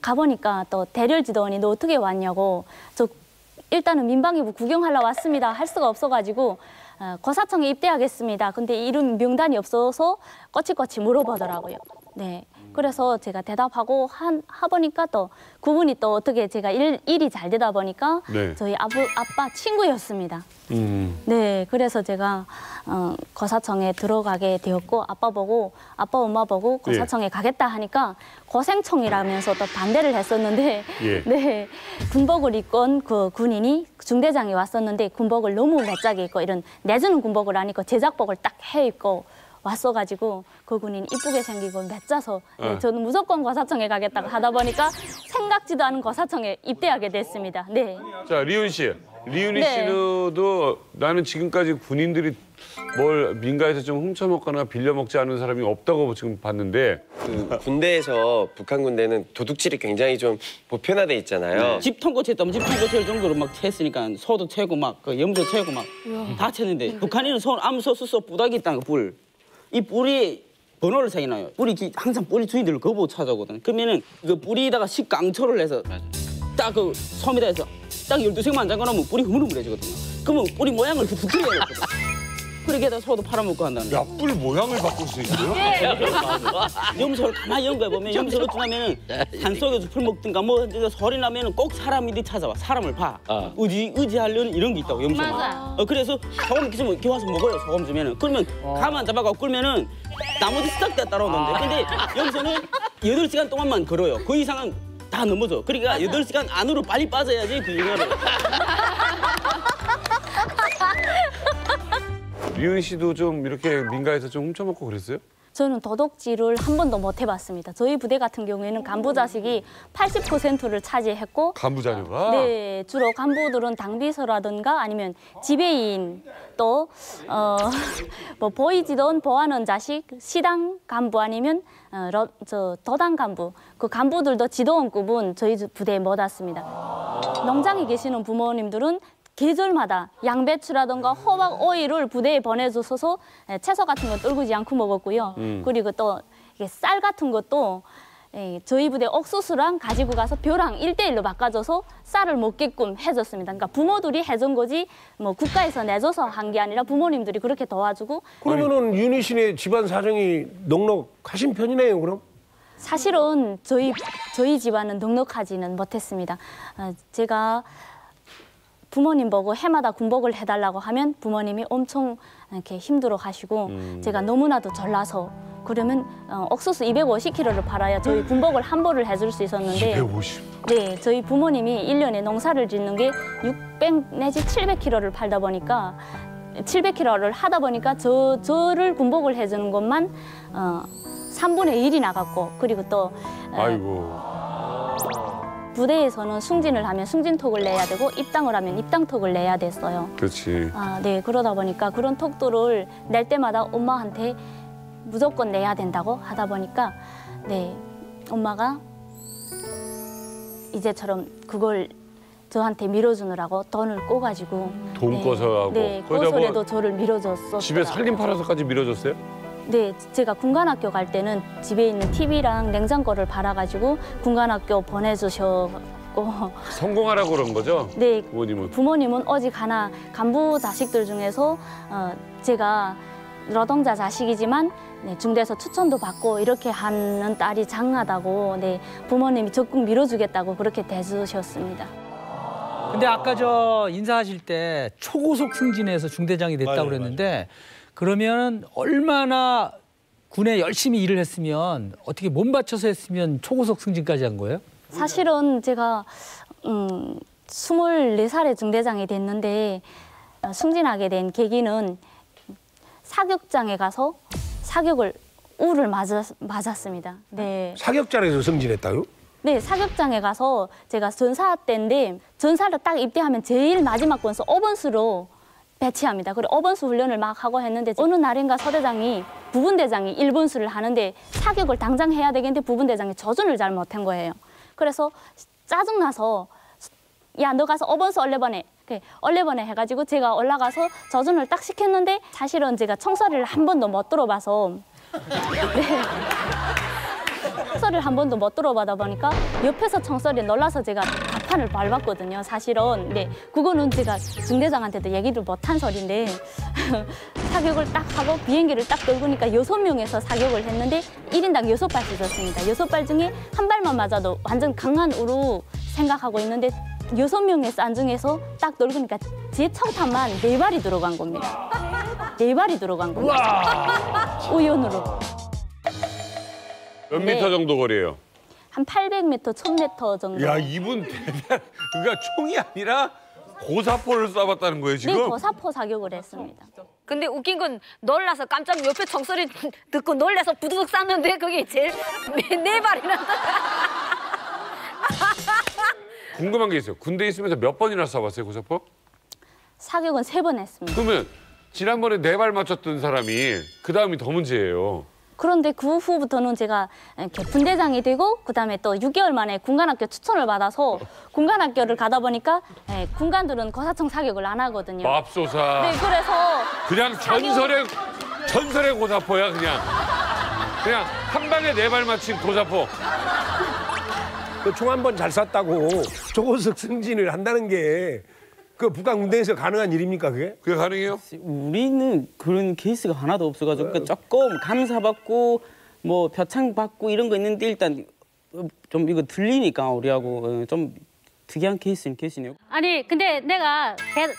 가보니까 또 대렬 지도원이 너 어떻게 왔냐고 저 일단은 민방위부 구경하러 왔습니다 할 수가 없어가지고 거사청에 입대하겠습니다. 근데 이름 명단이 없어서 꼬치꼬치 물어보더라고요. 네. 그래서 제가 대답하고 하보니까 또 그분이 또 어떻게 제가 일이 잘 되다 보니까 네. 저희 아빠 친구였습니다. 네, 그래서 제가 거사청에 들어가게 되었고 아빠 엄마 보고 거사청에 가겠다 하니까 고생청이라면서 또 반대를 했었는데 예. 네, 군복을 입건 그 군인이 중대장이 왔었는데 군복을 너무 매짝에 입고 이런 내주는 군복을 안 입고 제작복을 딱 해 입고 왔어가지고 그 군인 이쁘게 생기고 맺자서 네, 저는 무조건 거사청에 가겠다고 하다 보니까 생각지도 않은 거사청에 입대하게 됐습니다. 네. 자, 리윤 씨. 리윤이 네. 씨도 나는 지금까지 군인들이 뭘 민가에서 좀 훔쳐먹거나 빌려먹지 않은 사람이 없다고 지금 봤는데 그 군대에서 북한 군대는 도둑질이 굉장히 좀 보편화돼 있잖아요. 집 통고쳤다면 집 통고칠 정도로 막 했으니까 소도 채고 막 그 염소 채고 막 다 쳤는데 북한인은 암소, 수소, 뿌닥이 있다는 거 뿔. 이 뿔이 번호를 새겨놔요. 뿔이 항상 뿔이 주인들을 거보 찾아오거든. 그러면은 그 뿔이다가 식강초를 해서 딱 그 섬에다 해서 딱 12시간만 잠궈놓으면 뿔이 흐물흐물해지거든요. 그러면 뿔이 모양을 부풀려야 되거든. 그렇게 해서 소도 팔아먹고 한다는 야, 뿔 모양을 바꿀 수 있어요? 염소를 가만히 연구해보면 염소를 주나면은 산속에서 풀 먹든가 뭐 소리 나면은 꼭 사람이 찾아와. 사람을 봐. 의지하려는 이런 게 있다고, 염소만. 맞아. 그래서 소금 주면 이렇게 와서 먹어요, 소금 주면은. 그러면 가만 잡아가고 끌면은 나머지 싹 다 따라오는데. 근데 염소는 8시간 동안만 걸어요. 그 이상은 다 넘어져. 그러니까 8시간 안으로 빨리 빠져야지 그 영화를. 리윤 씨도 좀 이렇게 민가에서 좀 훔쳐먹고 그랬어요? 저는 도둑질을 한 번도 못 해봤습니다. 저희 부대 같은 경우에는 간부 자식이 80%를 차지했고 간부 자녀가? 네, 주로 간부들은 당비서라든가 아니면 지배인 또 뭐 보이지던 보아는 자식, 시당 간부 아니면 도당 간부 그 간부들도 지도원급은 저희 부대에 못 왔습니다. 농장에 계시는 부모님들은 계절마다 양배추라든가 호박 오이를 부대에 보내줘서 채소 같은 건 떨구지 않고 먹었고요. 그리고 또 이게 쌀 같은 것도 저희 부대 옥수수랑 가지고 가서 벼랑 1대1로 바꿔줘서 쌀을 먹게끔 해줬습니다. 그러니까 부모들이 해준 거지 뭐 국가에서 내줘서 한 게 아니라 부모님들이 그렇게 도와주고. 그러면은 윤희 씨네 집안 사정이 넉넉하신 편이네요, 그럼? 사실은 저희 집안은 넉넉하지는 못했습니다. 제가 부모님 보고 해마다 군복을 해달라고 하면 부모님이 엄청 이렇게 힘들어 하시고 제가 너무나도 졸라서 그러면 옥수수 250kg를 팔아야 저희 군복을 한 벌을 해줄 수 있었는데 250? 네, 저희 부모님이 1년에 농사를 짓는 게 600 내지 700kg를 팔다 보니까 700kg를 하다 보니까 저를 군복을 해주는 것만 3분의 1이 나갔고 그리고 또 아이고. 부대에서는 승진을 하면 승진톡을 내야 되고 입당을 하면 입당톡을 내야 됐어요. 그렇지. 네, 그러다 보니까 그런 톡들을 낼 때마다 엄마한테 무조건 내야 된다고 하다 보니까 네, 엄마가 이제처럼 그걸 저한테 밀어주느라고 돈을 꼬가지고 돈 꺼서 하고. 네, 거기다 꼬소리도 저를 밀어줬었어요. 집에 살림 팔아서까지 밀어줬어요? 네, 제가 군관학교 갈 때는 집에 있는 TV랑 냉장고를 팔아가지고 군관학교 보내주셨고 성공하라고 그런 거죠? 네, 부모님은 오직 하나 간부 자식들 중에서 제가 노동자 자식이지만 네, 중대에서 추천도 받고 이렇게 하는 딸이 장하다고 네, 부모님이 적극 밀어주겠다고 그렇게 대주셨습니다. 근데 아까 저 인사하실 때 초고속 승진해서 중대장이 됐다고 그랬는데 그러면 얼마나 군에 열심히 일을 했으면 어떻게 몸 바쳐서 했으면 초고속 승진까지 한 거예요? 사실은 제가 24살에 중대장이 됐는데 승진하게 된 계기는 사격장에 가서 사격을 우를 맞았습니다. 네. 사격장에서 승진했다요? 네, 사격장에 가서 제가 전사 때인데 전사를 딱 입대하면 제일 마지막 권수 5번수로 배치합니다. 그리고 5번수 훈련을 막 하고 했는데 어느 날인가 서대장이 부분대장이 1번수를 하는데 사격을 당장 해야 되겠는데 부분대장이 조준을 잘 못한 거예요. 그래서 짜증나서 야, 너 가서 5번수 얼레번에 얼레번에 해가지고 제가 올라가서 조준을 딱 시켰는데 사실은 제가 청소리를 한 번도 못 들어봐서 네. 청소리를 한 번도 못 들어보다 보니까 옆에서 청소리에 놀라서 제가 가판을 밟았거든요. 사실은 네, 그거는 제가 중대장한테도 얘기를 못한 소리인데 사격을 딱 하고 비행기를 딱 떨구니까 6명에서 사격을 했는데 1인당 6발씩 졌습니다. 6발 중에 한 발만 맞아도 완전 강한 우루 생각하고 있는데 6명의 산 중에서 딱 떨구니까 제 청탄만 4발이 들어간 겁니다. 4발이 들어간 겁니다. 우연으로. 몇 미터 정도 거리예요? 한 800m, 1000m 정도. 야, 이분 대단. 그러니까 총이 아니라 고사포를 쏴봤다는 거예요, 지금? 네, 고사포 사격을 했습니다. 근데 웃긴 건 놀라서 깜짝 옆에 총소리 듣고 놀라서 부두둑 쐈는데 그게 제일 네 발이나. 궁금한 게 있어요. 군대에 있으면서 몇 번이나 쏴봤어요, 고사포? 사격은 3번 했습니다. 그러면 지난번에 4발 맞췄던 사람이 그 다음이 더 문제예요. 그런데 그 후부터는 제가 이렇게 분대장이 되고 그다음에 또 6개월 만에 군관학교 추천을 받아서 군관학교를 가다 보니까 군관들은 고사총 사격을 안 하거든요. 맙소사. 네, 그래서 그냥 전설의 고사포야, 그냥. 그냥 한 방에 4발 맞힌 고사포. 그 총 한 번 잘 쐈다고 조고석 승진을 한다는 게 그 북한 군대에서 가능한 일입니까, 그게? 그게 가능해요? 우리는 그런 케이스가 하나도 없어가지고 그러니까 조금 감사받고 뭐 표창 받고 이런 거 있는데 일단 좀 이거 들리니까 우리하고 좀 특이한 케이스네요. 아니 근데 내가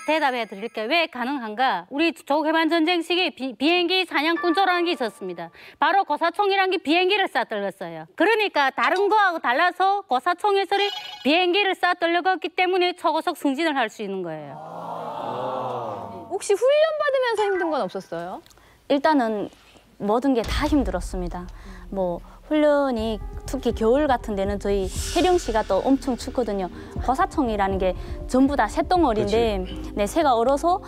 대답해 드릴게요. 왜 가능한가? 우리 조개반 전쟁 시기에 비행기 사냥꾼조라는 게 있었습니다. 바로 고사총이라는 게 비행기를 쏴떨렸어요. 그러니까 다른 거하고 달라서 고사총에서 비행기를 쏴떨렸기 때문에 초고속 승진을 할 수 있는 거예요. 혹시 훈련 받으면서 힘든 건 없었어요? 일단은 모든 게 다 힘들었습니다. 뭐 훈련이 특히 겨울 같은 데는 저희 해령시가 또 엄청 춥거든요. 고사총이라는 게 전부 다 쇳덩어리인데 네, 새가 얼어서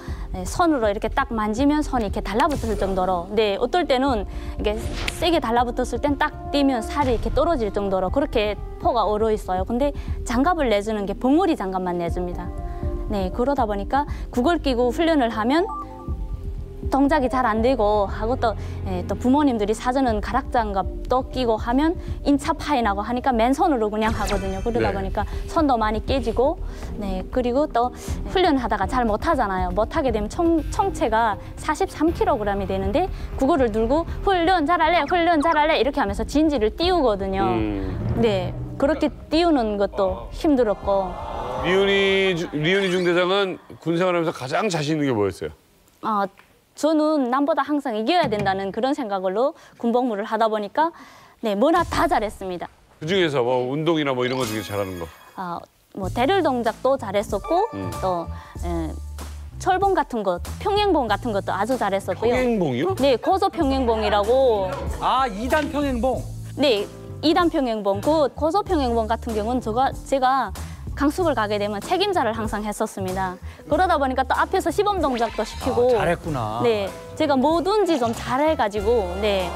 손으로 이렇게 딱 만지면 손이 이렇게 달라붙을 정도로 네, 어떨 때는 이게 세게 달라붙었을 땐 딱 뛰면 살이 이렇게 떨어질 정도로 그렇게 포가 얼어 있어요. 근데 장갑을 내주는 게 봉오리 장갑만 내줍니다. 네, 그러다 보니까 그걸 끼고 훈련을 하면 동작이 잘 안 되고 하고 또 부모님들이 사주는 가락장갑도 끼고 하면 인차 파이 나고 하니까 맨손으로 그냥 하거든요. 그러다 보니까 손도 많이 깨지고 네, 그리고 또 훈련하다가 잘 못하잖아요. 못하게 되면 총체가 43kg이 되는데 그거를 들고 훈련 잘할래 이렇게 하면서 진지를 띄우거든요. 네, 그렇게 띄우는 것도 힘들었고. 리윤희 중대장은 군 생활하면서 가장 자신 있는 게 뭐였어요? 저는 남보다 항상 이겨야 된다는 그런 생각으로 군복무를 하다 보니까 네, 뭐나 다 잘했습니다. 그중에서 뭐 운동이나 뭐 이런 거 중에 잘하는 거? 뭐 대를 동작도 잘했었고 또 철봉 같은 것, 평행봉 같은 것도 아주 잘했었고요. 평행봉이요? 네, 고소 평행봉이라고. 2단 평행봉. 네, 2단 평행봉. 그 고소 평행봉 같은 경우는 제가 강습을 가게 되면 책임자를 항상 했었습니다. 그러다 보니까 또 앞에서 시범 동작도 시키고. 잘했구나. 네, 제가 뭐든지 좀 잘해가지고. 네.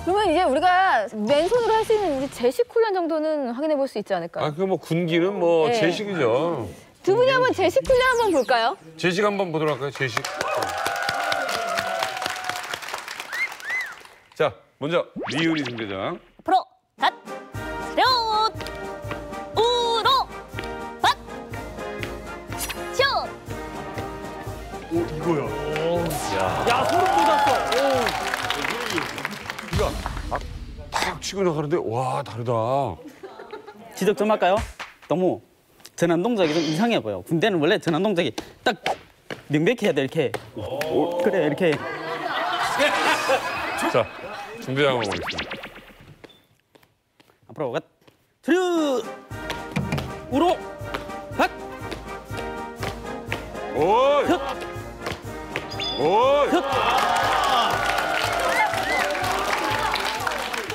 그러면 이제 우리가 맨손으로 할 수 있는 우리 제식 훈련 정도는 확인해 볼 수 있지 않을까요? 그 뭐 군기는 뭐 네. 제식이죠. 두 분이 한번 제식 훈련 한번 볼까요? 제식 한번 보도록 할까요? 제식. 자, 먼저 리윤희 중대장. 앞으로 갓 차렷 우로 갓 슛. 이거야. 야, 소름 돋았어. 이거 탁 치고 나가는데 와 다르다. 지적 좀 할까요? 너무 전환 동작이 좀 이상해 보여. 군대는 원래 전환 동작이 딱 명백해야 돼 이렇게. 그래 이렇게. 자, 중대장 한번 보겠습니다. 앞으로 갓 차렷 우로 갓. 오이. 오이.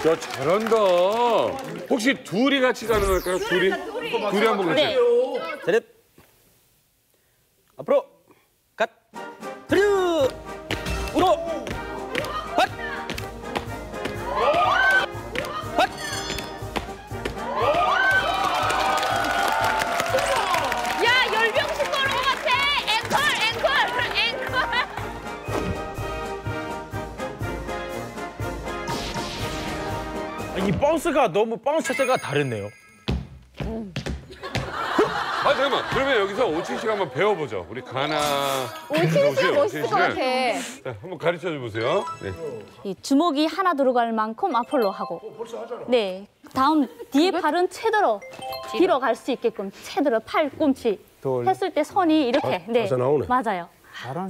저 잘한다. 혹시 둘이 같이 가능할까요? 둘이 한번 같이. 네. 차렷. 앞으로. 갓. 차렷. 우로. 갓. 갓. 야, 열병식 거는 것 같아. 앵콜. 이 바운스가 너무 바운스 자체가 다르네요. 아 잠깐만. 그러면 여기서 오친 씨가 한번 배워보죠. 우리 가나. 오친 씨가 멋있을 것 같아. 자, 한번 가르쳐 주세요. 네. 이 주먹이 하나 들어갈 만큼 앞으로 하고. 네. 다음 뒤에 팔은 채들어 뒤로 갈 수 있게끔 채들어 팔꿈치 했을 때 손이 이렇게. 네. 나오네. 맞아요.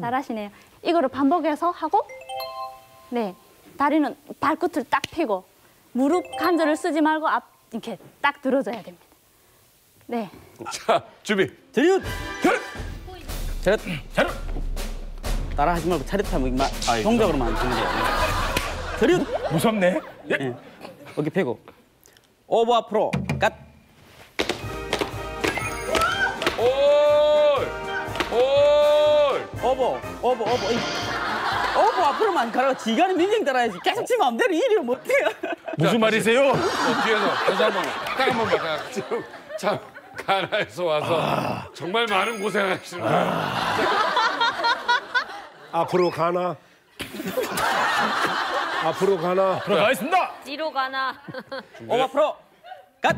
잘하시네요. 이거를 반복해서 하고. 네. 다리는 발끝을 딱 펴고 무릎 관절을 쓰지 말고 앞 이렇게 딱 들어줘야 됩니다. 네. 자, 준비. 차렷. 차렷. 따라하지 말고 차렷하면 동작으로만 하면 돼요. 차렷. 무섭네. 네. 어깨 펴고. 오버 앞으로. 갓. 오버. 오버 앞으로만 가라고 지가는 민영 따라야지. 계속 지 마음대로 이리면 못해요. 무슨 말이세요? 뒤에서 다시 한번 딱 한번 봐. 지금 참 가나에서 와서 정말 많은 고생하시는 거예요. 앞으로 가나. 앞으로 가나. 앞으로 가겠습니다. 뒤로 가나. 오버 앞으로. 갓.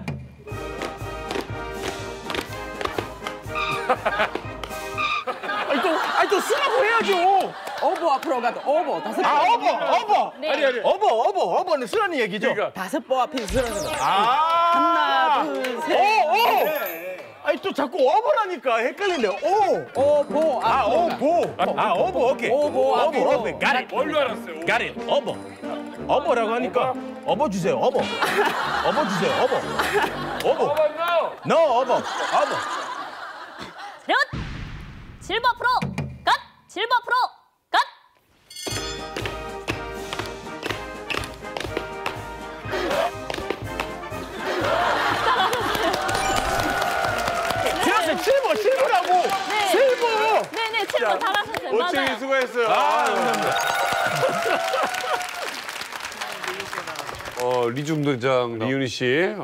아니 또 쓰라고 해야죠. 오버 앞으로 가도 오버 다섯 번. 어버. 네. 아니 어버는 쓰라는 얘기죠. 그러니까. 다섯 번 앞에 쓰라는 거. 하나, 둘, 셋. 아니 또 자꾸 어버라니까 헷갈리네. 오버. 어버. 오케이. 오버. got it. 뭘로 알았어요? got it. 어버라고 하니까 어버 주세요. 어버 주세요. 어버. no. 어버. 차렷. 실버 앞으로. 갓. 실버 앞으로. 갓. 실버라고. 네. 실버. 네네, 실버 잘하셨어요. 오칭이 맞아요. 수고했어요. 감사합니다. 리중대장 리윤희 씨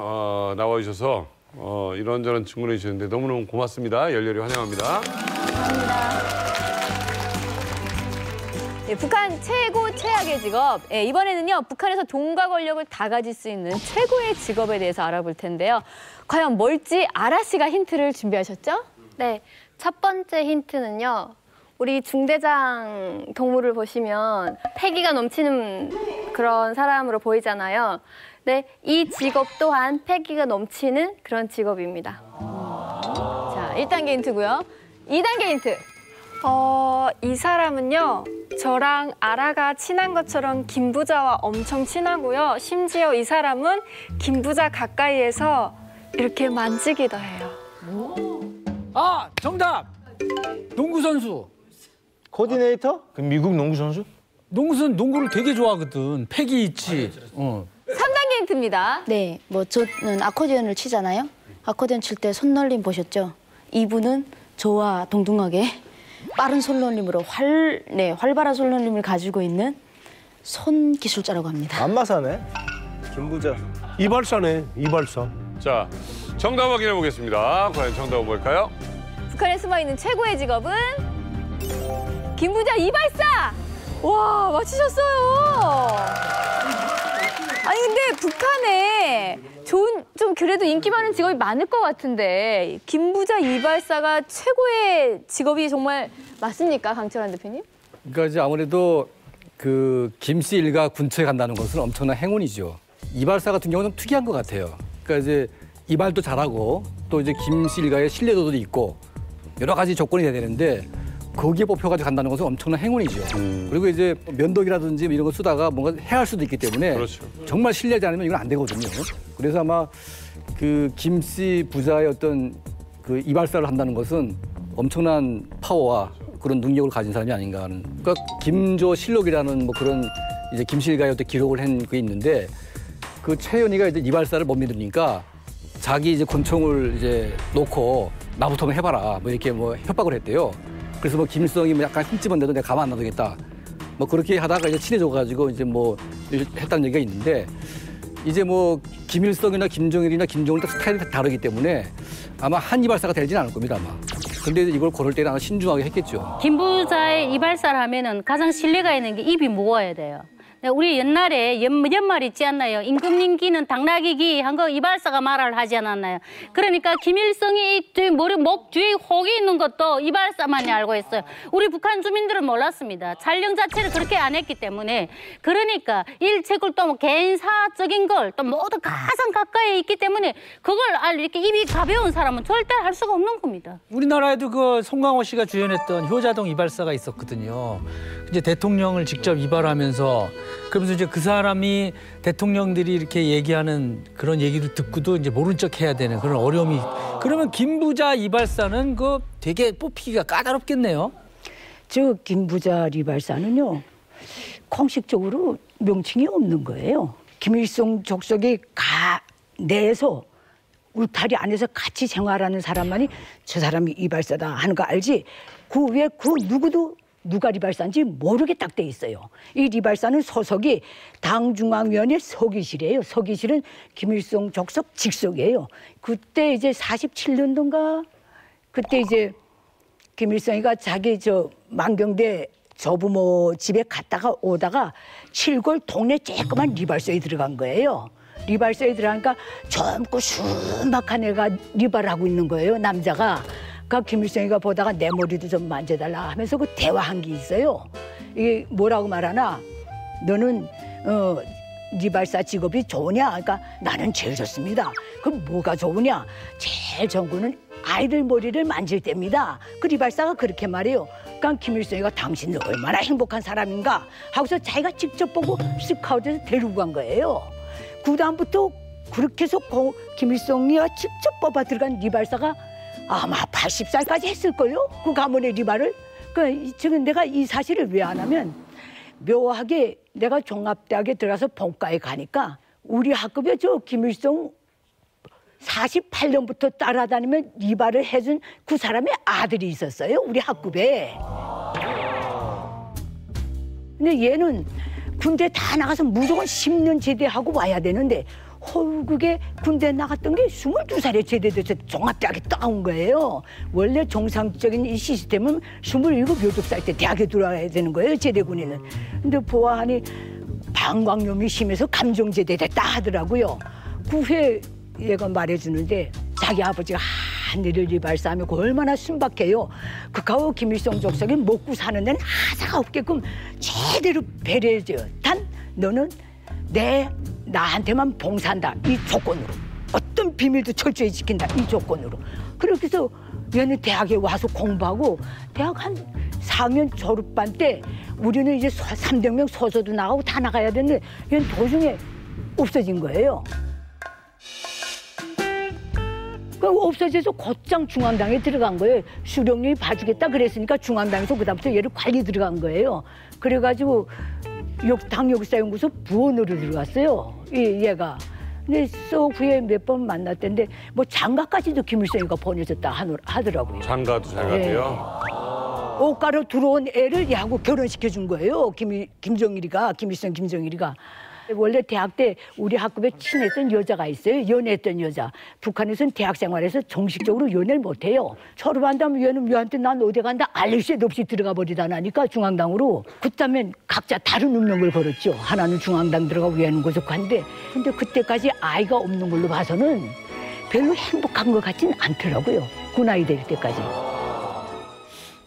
나와주셔서 이런저런 질문해 주셨는데 너무너무 고맙습니다. 열렬히 환영합니다. 네, 북한 최고 최악의 직업. 네, 이번에는요, 북한에서 돈과 권력을 다 가질 수 있는 최고의 직업에 대해서 알아볼 텐데요. 과연 뭘지 아라 씨가 힌트를 준비하셨죠? 네, 첫 번째 힌트는요. 우리 중대장 동물을 보시면 패기가 넘치는 그런 사람으로 보이잖아요. 네, 이 직업 또한 패기가 넘치는 그런 직업입니다. 자, 1단계 힌트고요. 2단계 힌트. 이 사람은요. 저랑 아라가 친한 것처럼 김부자와 엄청 친하고요. 심지어 이 사람은 김부자 가까이에서 이렇게 만지기도 해요. 아, 정답. 농구 선수. 코디네이터? 그 미국 농구 선수? 농구는 농구를 되게 좋아하거든. 패기 있지. 3단계 힌트입니다. 네, 뭐 저는 아코디언을 치잖아요. 아코디언 칠 때 손놀림 보셨죠? 이분은 저와 동등하게 빠른 손놀림으로 활발한 손놀림을 가지고 있는 손 기술자라고 합니다. 안마사네. 김부자. 이발사네. 이발사. 자, 정답 확인해 보겠습니다. 과연 정답은 뭘까요? 북한에 숨어있는 최고의 직업은 김부자 이발사! 와, 맞히셨어요. 아니, 근데 북한에 좀 그래도 인기 많은 직업이 많을 것 같은데 김부자 이발사가 최고의 직업이 정말 맞습니까, 강철환 대표님? 그러니까 이제 아무래도 그 김씨 일가 근처에 간다는 것은 엄청난 행운이죠. 이발사 같은 경우는 좀 특이한 것 같아요. 그러니까 이제 이발도 잘하고 또 이제 김씨 일가의 신뢰도도 있고 여러 가지 조건이 돼야 되는데 거기에 뽑혀가지고 간다는 것은 엄청난 행운이죠. 그리고 이제 면도기라든지 이런 거 쓰다가 뭔가 해할 수도 있기 때문에 그렇죠. 정말 신뢰하지 않으면 이건 안 되거든요. 그래서 아마 그 김씨 부자의 어떤 그 이발사를 한다는 것은 엄청난 파워와 그런 능력을 가진 사람이 아닌가 하는. 그러니까 김조 실록이라는 뭐 그런 이제 김씨 일가의 어떤 기록을 한 게 있는데 그 최연희가 이제 이발사를 못 믿으니까 자기 이제 권총을 이제 놓고 나부터 한번 해봐라 뭐 이렇게 뭐 협박을 했대요. 그래서 뭐 김일성이 뭐 약간 흠집었는데도 내가 가만 안 놔두겠다. 뭐 그렇게 하다가 이제 친해져가지고 이제 뭐 했다는 얘기가 있는데 이제 뭐 김일성이나 김정일이나 김정은 스타일이 다르기 때문에 아마 한 이발사가 되지는 않을 겁니다 아마. 근데 이걸 고를 때는 아마 신중하게 했겠죠. 김 부자의 이발사를 하면은 가장 신뢰가 있는 게 입이 무거워야 돼요. 우리 옛날에 연말 있지 않나요? 임금님기는 당나귀기 한 거 이발사가 말을 하지 않았나요? 그러니까 김일성이 목 뒤에 혹이 있는 것도 이발사만이 알고 있어요. 우리 북한 주민들은 몰랐습니다. 촬영 자체를 그렇게 안 했기 때문에. 그러니까 일책을 또 뭐 개인사적인 걸 또 모두 가장 가까이 있기 때문에 그걸 이렇게 입이 가벼운 사람은 절대 할 수가 없는 겁니다. 우리나라에도 그 송강호 씨가 주연했던 효자동 이발사가 있었거든요. 이제 대통령을 직접 이발하면서 그러면서 이제 그 사람이 대통령들이 이렇게 얘기하는 그런 얘기를 듣고도 이제 모른 척 해야 되는 그런 어려움이. 그러면 김부자 이발사는 그 되게 뽑히기가 까다롭겠네요. 저 김부자 이발사는요, 공식적으로 명칭이 없는 거예요. 김일성 족속이 내에서 울타리 안에서 같이 생활하는 사람만이 저 사람이 이발사다 하는 거 알지? 그 외에 그 누구도 누가 리발사인지 모르게 딱 돼 있어요. 이 리발사는 소속이 당중앙위원회 서기실이에요. 서기실은 김일성 족속 직속이에요. 그때 이제 47년도인가 그때 이제 김일성이가 자기 저 만경대 조부모 집에 갔다가 오다가 칠골 동네 쬐끄만 리발소에 들어간 거예요. 리발소에 들어가니까 젊고 순박한 애가 리발하고 있는 거예요, 남자가. 그 김일성이가 보다가 내 머리도 좀 만져달라 하면서 그 대화한 게 있어요. 이게 뭐라고 말하나? 너는 리발사 직업이 좋으냐? 그러니까 나는 제일 좋습니다. 그럼 뭐가 좋으냐? 제일 좋은 거는 아이들 머리를 만질 때입니다. 그 리발사가 그렇게 말해요. 그러니까 김일성이가 당신 얼마나 행복한 사람인가 하고서 자기가 직접 보고 스카우트해서 데리고 간 거예요. 그 다음부터 그렇게 해서 김일성이가 직접 뽑아 들어간 리발사가 아마 80살까지 했을걸요? 그 가문의 리발을. 지금 내가 이 사실을 왜 안 하면 묘하게 내가 종합대학에 들어가서 본과에 가니까 우리 학급에 저 김일성 48년부터 따라다니면 리발을 해준 그 사람의 아들이 있었어요. 우리 학급에. 근데 얘는 군대 다 나가서 무조건 10년 제대하고 와야 되는데 그게 군대 나갔던 게 22살에 제대돼서 종합대학에 따온 거예요. 원래 정상적인 이 시스템은 27, 8살 때 대학에 들어와야 되는 거예요, 제대군인은. 근데 보아하니 방광염이 심해서 감정제대 됐다 하더라고요. 그 후에 얘가 말해주는데 자기 아버지가 하늘을 리발사하며 얼마나 순박해요. 그하고 김일성 족속이 먹고 사는 데는 하자가 없게끔 제대로 배려해줘요. 단 너는 나한테만 봉사한다 이 조건으로, 어떤 비밀도 철저히 지킨다 이 조건으로. 그렇게 해서 얘는 대학에 와서 공부하고 대학 한 4학년 졸업반 때 우리는 이제 300명 소서도 나가고 다 나가야 되는데 얘는 도중에 없어진 거예요. 없어져서 곧장 중앙당에 들어간 거예요. 수령님이 봐주겠다 그랬으니까 중앙당에서 그다음부터 얘를 관리 들어간 거예요. 그래가지고 당 역사연구소 부원으로 들어갔어요. 얘가. 근데 쏙 후에 몇 번 만났던데 뭐 장가까지도 김일성이가 보내줬다 하더라고요. 장가도 잘 갔대요? 옷가로 들어온 애를 얘하고 결혼시켜준 거예요. 김일성 김정일이가. 원래 대학 때 우리 학급에 친했던 여자가 있어요. 연애했던 여자. 북한에서는 대학 생활에서 정식적으로 연애를 못해요. 졸업한다면 얘는 얘한테 난 어디 간다 알릴 새도 없이 들어가 버리다 나니까 중앙당으로. 그다음에 각자 다른 운명을 걸었죠. 하나는 중앙당 들어가고 얘는 고속한데. 근데 그때까지 아이가 없는 걸로 봐서는 별로 행복한 것 같지는 않더라고요. 그 나이 될 때까지.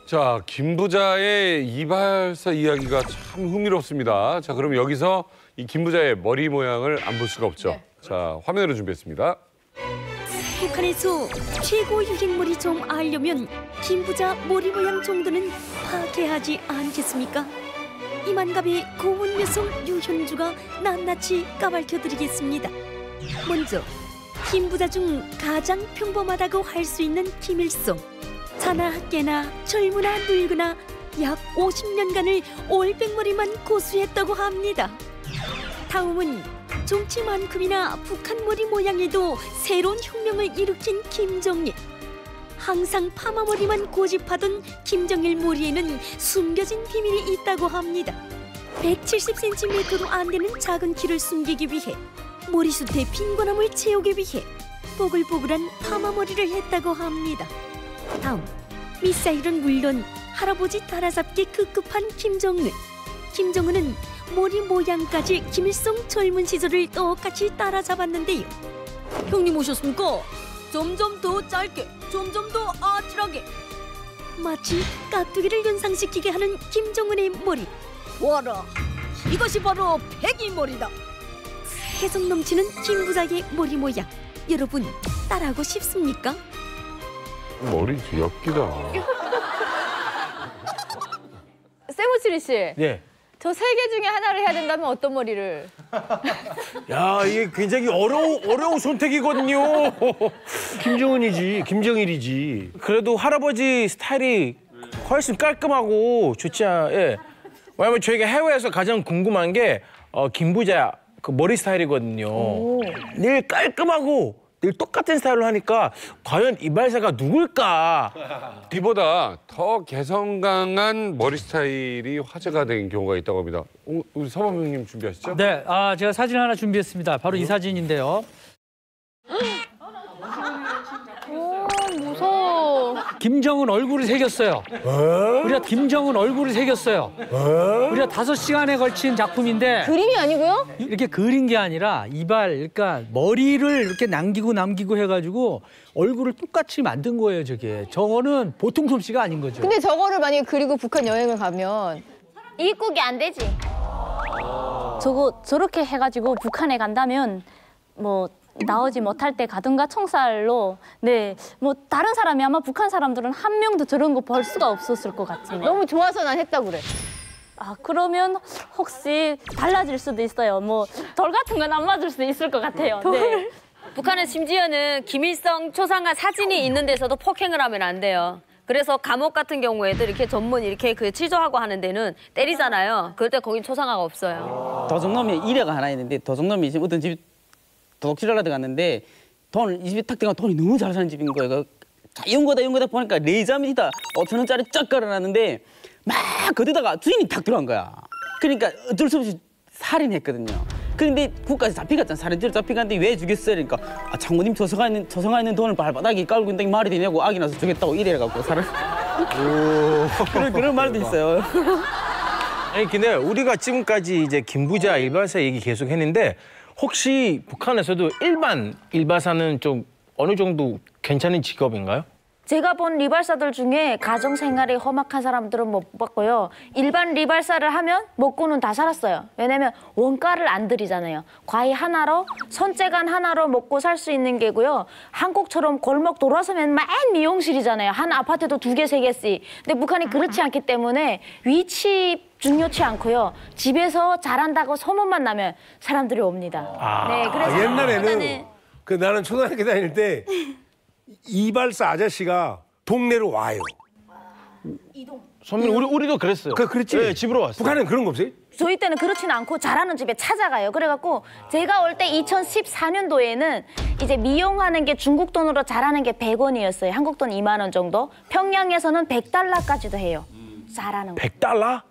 자, 김부자의 이발사 이야기가 참 흥미롭습니다. 자, 그럼 여기서 이 김부자의 머리 모양을 안 볼 수가 없죠. 네. 자, 화면으로 준비했습니다. 북한에서 최고 유행물이 좀 알려면 김부자 머리 모양 정도는 파괴하지 않겠습니까? 이만갑의 고운 여성 유현주가 낱낱이 까발켜드리겠습니다. 먼저 김부자 중 가장 평범하다고 할 수 있는 김일성. 자나 깨나 젊으나 늙으나 약 50년간을 올백머리만 고수했다고 합니다. 다음은 종치만큼이나 북한 머리 모양에도 새로운 혁명을 일으킨 김정일. 항상 파마머리만 고집하던 김정일 머리에는 숨겨진 비밀이 있다고 합니다. 170cm도 안 되는 작은 키를 숨기기 위해 머리숱의 빈곤함을 채우기 위해 뽀글뽀글한 파마머리를 했다고 합니다. 다음, 미사일은 물론 할아버지 따라잡기 급급한 김정은. 김정은은 머리 모양까지 김일성 젊은 시절을 똑같이 따라잡았는데요. 형님 오셨습니까? 점점 더 짧게, 점점 더 아찔하게. 마치 깍두기를 연상시키게 하는 김정은의 머리. 와라, 이것이 바로 패기머리다. 개성 넘치는 김부자의 머리 모양. 여러분 따라하고 싶습니까? 머리 귀엽기다. 세모치리 씨. 네. 저 세 개 중에 하나를 해야 된다면 어떤 머리를? 야, 이게 굉장히 어려운 선택이거든요. 김정은이지, 김정일이지. 그래도 할아버지 스타일이 훨씬 깔끔하고 좋지 않아요? 예. 왜냐면 저희가 해외에서 가장 궁금한 게 김부자 그 머리 스타일이거든요. 늘 깔끔하고 늘 똑같은 스타일로 하니까 과연 이발사가 누굴까? 뒤보다 더 개성 강한 머리 스타일이 화제가 된 경우가 있다고 합니다. 우리 서범 형님 준비하시죠? 네, 제가 사진 하나 준비했습니다. 바로 이 사진인데요. 무서워. 김정은 얼굴을 새겼어요. 우리가 김정은 얼굴을 새겼어요. 우리가 5시간에 걸친 작품인데 그림이 아니고요? 이렇게 그린 게 아니라 그러니까 머리를 이렇게 남기고 해가지고 얼굴을 똑같이 만든 거예요, 저게. 저거는 보통 솜씨가 아닌 거죠. 근데 저거를 만약에 그리고 북한 여행을 가면 입국이 안 되지. 저렇게 해가지고 북한에 간다면 뭐 나오지 못할 때 가든가 총살로 뭐 다른 사람이 아마 북한 사람들은 한 명도 저런 거 볼 수가 없었을 것 같은데. 너무 좋아서 난 했다고 그래. 그러면 혹시 달라질 수도 있어요. 뭐 돌 같은 건 안 맞을 수도 있을 것 같아요. 네. 북한은 심지어는 김일성 초상화 사진이 있는 데서도 폭행을 하면 안 돼요. 그래서 감옥 같은 경우에도 이렇게 전문 이렇게 취조하고 하는 데는 때리잖아요. 그럴 때 거긴 초상화가 없어요. 도둑놈이 일화가 하나 있는데 도둑놈이 지금 어떤 집 도둑질을 하러 갔는데 이 집에 탁 들어가 돈이 너무 잘 사는 집인 거예요. 연거다 보니까 레이자미다 5,000원짜리 쫙 깔아놨는데 막 거기다가 주인이 탁 들어간 거야. 그러니까 어쩔 수 없이 살인했거든요. 그런데 국가에서 잡혀갔잖아. 살인죄로 잡혀갔는데 왜 죽였어요? 그러니까 장모님 조성아 있는 돈을 발바닥에 깔고 있는데 말이 되냐고 아기 나서 죽였다고 이래갖고 살을. 그런 말도 있어요. 아니 근데 우리가 지금까지 이제 김부자 일발사 얘기 계속 했는데 혹시 북한에서도 일반 일발사는 좀 어느 정도 괜찮은 직업인가요? 제가 본 리발사들 중에 가정생활이 험악한 사람들은 못 봤고요. 일반 리발사를 하면 먹고는 다 살았어요. 왜냐면 원가를 안 들이잖아요. 과일 하나로, 선재간 하나로 먹고 살 수 있는 게고요. 한국처럼 골목 돌아서면 맨 미용실이잖아요. 한 아파트도 2개, 3개씩. 근데 북한이 그렇지 않기 때문에 위치 중요치 않고요. 집에서 잘한다고 소문만 나면 사람들이 옵니다. 네, 그래서 옛날에는 나는 초등학교 다닐 때 이발사 아저씨가 동네로 와요. 선배님 우리도 그랬어요. 그렇지. 네, 집으로 왔어요. 북한은 그런 거 없어요? 저희 때는 그렇지는 않고 잘하는 집에 찾아가요. 그래갖고 제가 올 때 2014년도에는 이제 미용하는 게 중국 돈으로 잘하는 게 100원이었어요. 한국 돈 2만 원 정도. 평양에서는 100달러까지도 해요. 잘하는 거. 100달러?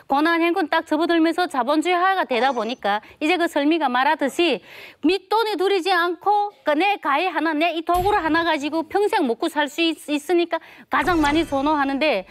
고난 행군 딱 접어들면서 자본주의화가 되다 보니까 이제 그 설미가 말하듯이 밑돈에 두리지 않고 내 가위 하나, 내 이 도구를 하나 가지고 평생 먹고 살 수 있으니까 가장 많이 선호하는데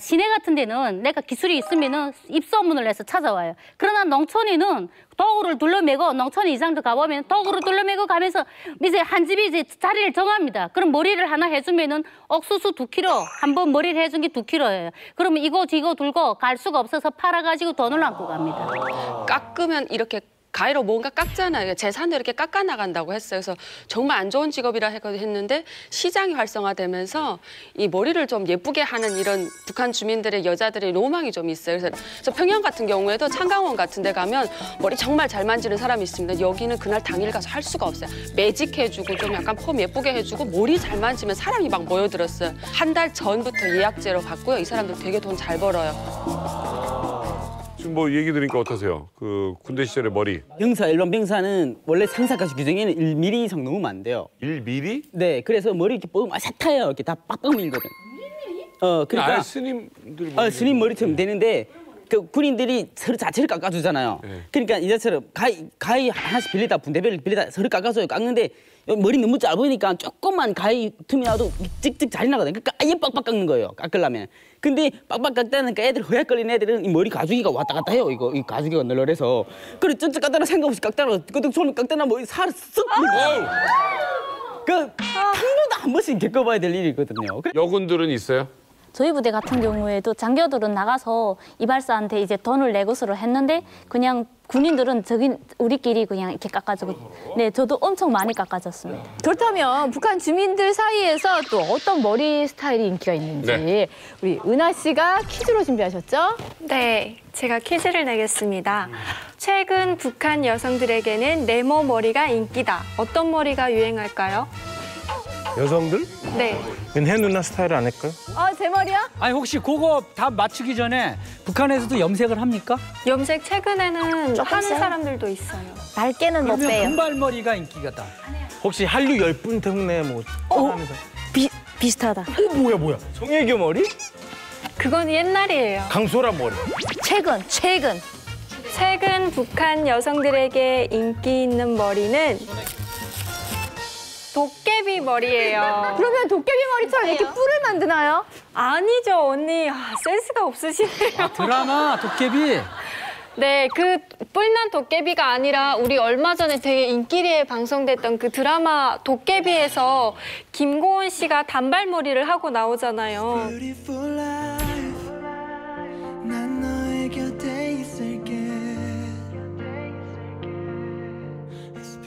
시내 같은 데는 내가 기술이 있으면은 입소문을 내서 찾아와요. 그러나 농촌에는 도구를 둘러매고 농촌 이장도 가보면 도구를 둘러매고 가면서 이제 한 집이 이제 자리를 정합니다. 그럼 머리를 하나 해주면은 옥수수 2kg, 한 번 머리를 해준 게 2kg예요. 그러면 이거 들고 갈 수가 없어서 팔아가지고 돈을 안고 갑니다. 깎으면 이렇게 가위로 뭔가 깎잖아요. 재산을 이렇게 깎아 나간다고 했어요. 그래서 정말 안 좋은 직업이라 했는데 시장이 활성화되면서 이 머리를 좀 예쁘게 하는 이런 북한 주민들의 여자들의 로망이 좀 있어요. 그래서 평양 같은 경우에도 창강원 같은 데 가면 머리 정말 잘 만지는 사람이 있습니다. 여기는 그날 당일 가서 할 수가 없어요. 매직해주고 좀 약간 폼 예쁘게 해주고 머리 잘 만지면 사람이 막 모여들었어요. 한 달 전부터 예약제로 받고요. 이 사람들 되게 돈 잘 벌어요. 지금 뭐 얘기 들으니까 어떠세요? 그 군대 시절의 머리. 병사, 일반 병사는 원래 상사까지 규정에는 1mm 이상 넘으면 안 돼요. 1mm? 네, 그래서 머리 이렇게 뽑으면 세타예요. 이렇게 다 빡빡 밀거든. 그러니까 스님들 스님 머리처럼 되는데 그 군인들이 서로 자체를 깎아주잖아요. 네. 그러니까 이제처럼 가위 하나씩 빌리다 분대별로 빌리다 서로 깎아줘요. 깎는데 머리 너무 짧으니까 조금만 가위 틈이 나도 찍찍 자리 나거든요. 그러니까 아예 빡빡 깎는 거예요. 깎으려면. 근데 빡빡 깎다니까 애들 허약 걸린 애들은 이 머리 가죽이가 왔다 갔다 해요. 이 가죽이가 널널해서. 그래 쩍쩍 깎다가 생각 없이 깎다가 끄덕 손을 깎다가 뭐 살을 쓱 풀고. 평소도 한 번씩 겪어봐야 될 일이거든요. 여군들은 있어요? 저희 부대 같은 경우에도 장교들은 나가서 이발사한테 이제 돈을 내고서를 했는데 그냥 군인들은 우리끼리 그냥 이렇게 깎아주고 네 저도 엄청 많이 깎아줬습니다. 그렇다면 북한 주민들 사이에서 또 어떤 머리 스타일이 인기가 있는지 네. 우리 은하 씨가 퀴즈로 준비하셨죠? 네, 제가 퀴즈를 내겠습니다. 최근 북한 여성들에게는 네모 머리가 인기다. 어떤 머리가 유행할까요? 여성들? 네. 은혜 누나 스타일 아닐까요? 제 머리야? 아니 혹시 그거 다 맞추기 전에 북한에서도 염색을 합니까? 염색 최근에는 하는 사람들도 있어요. 밝게는 그러면 금발머리가 인기가다. 혹시 한류 열풍 때문에 뭐 하면서 비슷하다. 뭐야? 송혜교 머리? 그건 옛날이에요. 강소라 머리. 최근 북한 여성들에게 인기 있는 머리는 도깨비 머리예요. 그러면 도깨비 머리처럼 이렇게 뿔을 만드나요? 아니죠, 언니. 센스가 없으시네요. 드라마 도깨비? 네, 그 뿔난 도깨비가 아니라 우리 얼마 전에 되게 인기리에 방송됐던 그 드라마 도깨비에서 김고은 씨가 단발머리를 하고 나오잖아요.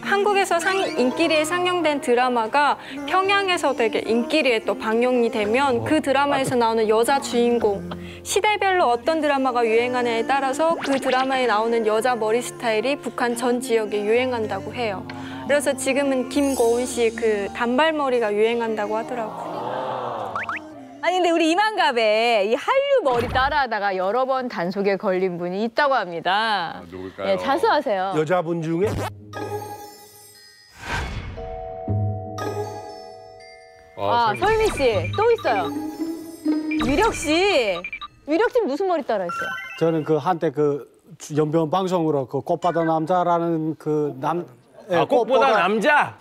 한국에서 인기리에 상영된 드라마가 평양에서 되게 인기리에 또 방영이 되면 그 드라마에서 나오는 여자 주인공, 시대별로 어떤 드라마가 유행하냐에 따라서 그 드라마에 나오는 여자 머리 스타일이 북한 전 지역에 유행한다고 해요. 그래서 지금은 김고은 씨 그 단발머리가 유행한다고 하더라고요. 아니 근데 우리 이만갑에 이 한류 머리 따라하다가 여러 번 단속에 걸린 분이 있다고 합니다. 누굴까요? 네, 자수하세요. 여자분 중에? 설미 씨 또 있어요. 위력 씨 무슨 머리 따라했어요? 저는 그 한때 그 연변 방송으로 그 꽃바다 남자라는 그 꽃보다 남자.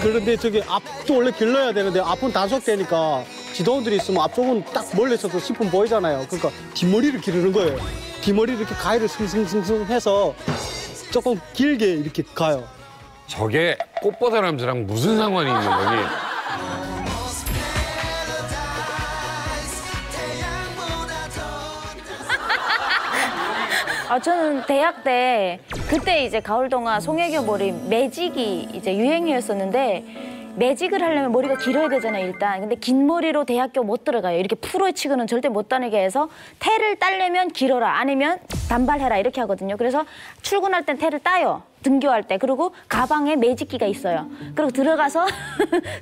그런데 저기 앞도 원래 길러야 되는데 앞은 단속되니까 지도원들이 있으면 앞쪽은 딱 멀리서도 10분 보이잖아요. 그러니까 뒷머리를 기르는 거예요. 뒷머리를 이렇게 가위를 승승승승 해서 조금 길게 이렇게 가요. 저게 꽃보다 남자랑 무슨 상관이 있는 거니? 저는 대학 때 그때 이제 가을동화 송혜교 머리 매직이 이제 유행이었었는데 매직을 하려면 머리가 길어야 되잖아요, 일단. 근데 긴 머리로 대학교 못 들어가요. 이렇게 프로치고는 절대 못 다니게 해서 테를 따려면 길어라, 아니면 단발해라 이렇게 하거든요. 그래서 출근할 땐 테를 따요. 등교할 때. 그리고 가방에 매직기가 있어요. 그리고 들어가서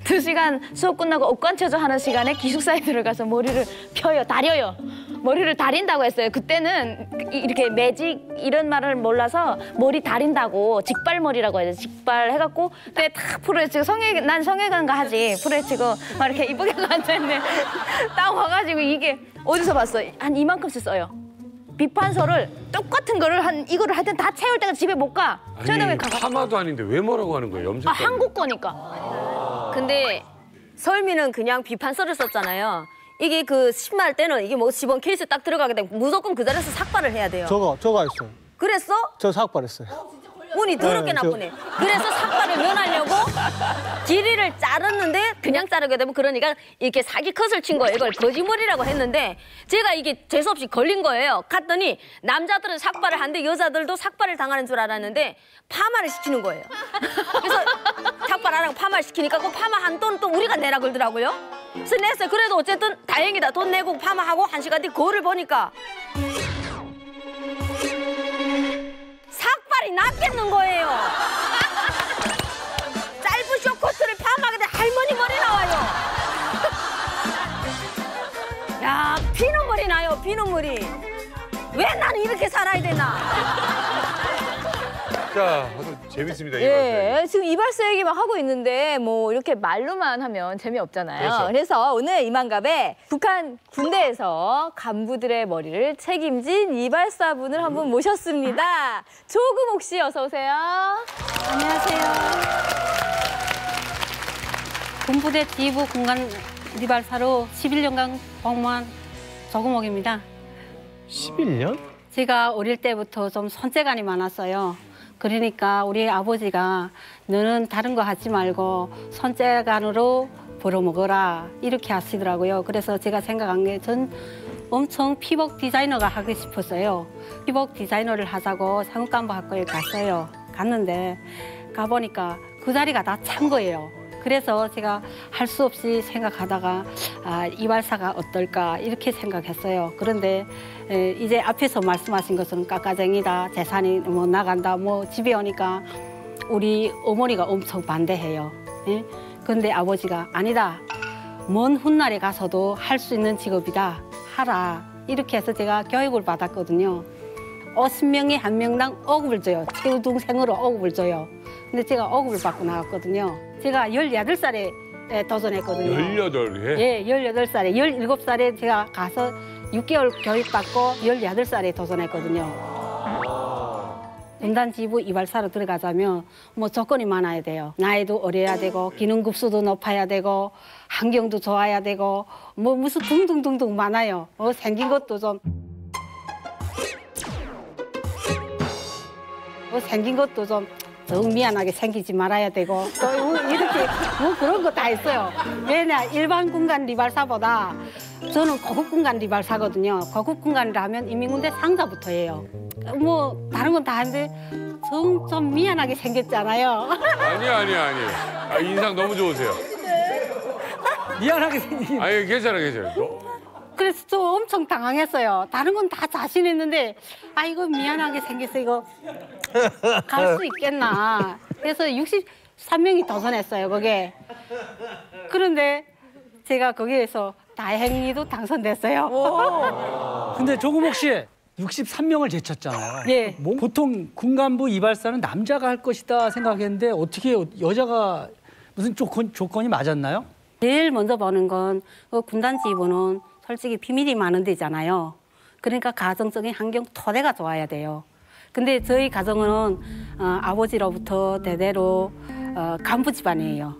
2시간 수업 끝나고 업관체조 하는 시간에 기숙사에 들어가서 머리를 펴요, 다려요. 머리를 다린다고 했어요. 그때는 이렇게 매직 이런 말을 몰라서 머리 다린다고 직발머리라고 해요. 직발 해갖고 그때 탁 풀어헤치고 난 성형외과인가 하지. 풀어헤치고 막 이렇게 이쁘게 앉아있네. 딱 와가지고 이게 어디서 봤어? 한 이만큼씩 써요. 비판서를 똑같은 거를 이거를 하여튼 다 채울 때가 집에 못 가. 아니 파마도 아닌데 왜 뭐라고 하는 거예요? 염색. 한국 거니까. 근데 설미는 그냥 비판서를 썼잖아요. 이게 그 심할 때는 이게 뭐 10원 케이스 딱 들어가게 되면 무조건 그 자리에서 삭발을 해야 돼요. 저가 했어요. 그랬어? 저 삭발했어요. 운이 더럽게 나쁘네. 그래서 삭발을 면하려고 길이를 자르는데 그냥 자르게 되면 그러니까 이렇게 사기 컷을 친 거예요. 이걸 거짓머리라고 했는데 제가 이게 재수없이 걸린 거예요. 갔더니 남자들은 삭발을 하는데 여자들도 삭발을 당하는 줄 알았는데 파마를 시키는 거예요. 그래서 삭발 안 하고 파마 시키니까 그 파마한 돈 또 우리가 내라 그러더라고요. 그래서 냈어요. 그래도 어쨌든 다행이다. 돈 내고 파마하고 1시간 뒤 거울을 보니까 삭발이 낫겠는 거예요. 짧은 쇼코트를 파마하게 돼 할머니 머리 나와요. 피눈물이. 왜 나는 이렇게 살아야 되나? 자, 아주 재밌습니다. 예, 지금 이발사 얘기 막 하고 있는데 뭐 이렇게 말로만 하면 재미없잖아요. 그렇죠. 그래서 오늘 이만갑에 북한 군대에서 간부들의 머리를 책임진 이발사분을 한 분 모셨습니다. 조금옥 씨 어서 오세요. 안녕하세요. 군부대 지휘부 공간 이발사로 11년간 복무한 조금옥입니다. 11년? 제가 어릴 때부터 좀 손재간이 많았어요. 그러니까 우리 아버지가 너는 다른 거 하지 말고 손재간으로 벌어먹어라 이렇게 하시더라고요. 그래서 제가 생각한 게 전 엄청 피복 디자이너가 하고 싶었어요. 피복 디자이너를 하자고 상업간부학교에 갔어요. 갔는데 가보니까 그 자리가 다 찬 거예요. 그래서 제가 할 수 없이 생각하다가 이발사가 어떨까 이렇게 생각했어요. 그런데 이제 앞에서 말씀하신 것은 깎아쟁이다, 재산이 뭐 나간다, 뭐 집에 오니까 우리 어머니가 엄청 반대해요. 예? 그런데 아버지가 아니다. 먼 훗날에 가서도 할 수 있는 직업이다. 하라. 이렇게 해서 제가 교육을 받았거든요. 50명에 1명당 억울을 줘요. 최우동생으로 억울을 줘요. 근데 제가 억울을 받고 나갔거든요. 제가 18살에 도전했거든요. 18에? 예, 18살에. 17살에 제가 가서 6개월 교육받고 18살에 도전했거든요. 군단 지휘부 이발사로 들어가자면 뭐 조건이 많아야 돼요. 나이도 어려야 되고 기능급수도 높아야 되고 환경도 좋아야 되고 뭐 무슨 등등등등 많아요. 생긴 것도 좀 생긴 것도 좀 미안하게 생기지 말아야 되고 또 이렇게 뭐 그런 거 다 있어요. 왜냐 일반 군간 리발사보다 저는 고급 군간 리발사거든요. 고급 군간이라면 인민군대 상자부터 해요. 뭐 다른 건 다 하는데 좀 미안하게 생겼잖아요. 아니야. 인상 너무 좋으세요. 미안하게 생긴. 아니 괜찮아. 그래서 저 엄청 당황했어요. 다른 건 다 자신했는데 이거 미안하게 생겨서 이거 갈 수 있겠나. 그래서 63명이 도전했어요, 거기에. 그런데 제가 거기에서 다행히도 당선됐어요. 근데 조금옥 씨 63명을 제쳤잖아요. 예. 보통 군간부 이발사는 남자가 할 것이다 생각했는데 어떻게 여자가 무슨 조건이 맞았나요? 제일 먼저 보는 건 군단 지휘부는 솔직히 비밀이 많은 데잖아요. 그러니까 가정적인 환경 토대가 좋아야 돼요. 근데 저희 가정은 아버지로부터 대대로 간부 집안이에요.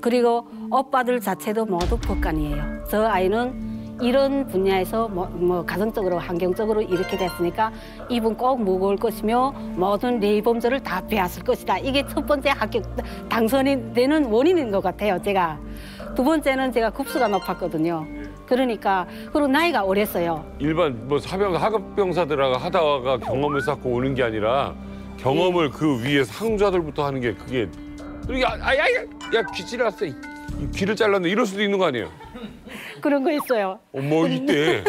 그리고 오빠들 자체도 모두 법관이에요. 저 아이는 이런 분야에서 뭐 가정적으로 환경적으로 이렇게 됐으니까 이분 꼭 무거울 것이며 모든 레이범절을 다 배웠을 것이다. 이게 첫 번째 합격 당선이 되는 원인인 것 같아요, 제가. 두 번째는 제가 급수가 높았거든요. 그러니까 그리고 나이가 어렸어요. 일반 뭐 사병 하급병사들하고 하다가 경험을 쌓고 오는 게 아니라 경험을 그 위에 상자들부터 하는 게 그게 야 귀질났어. 귀를 잘랐네 이럴 수도 있는 거 아니에요? 그런 거 있어요. 어머 이때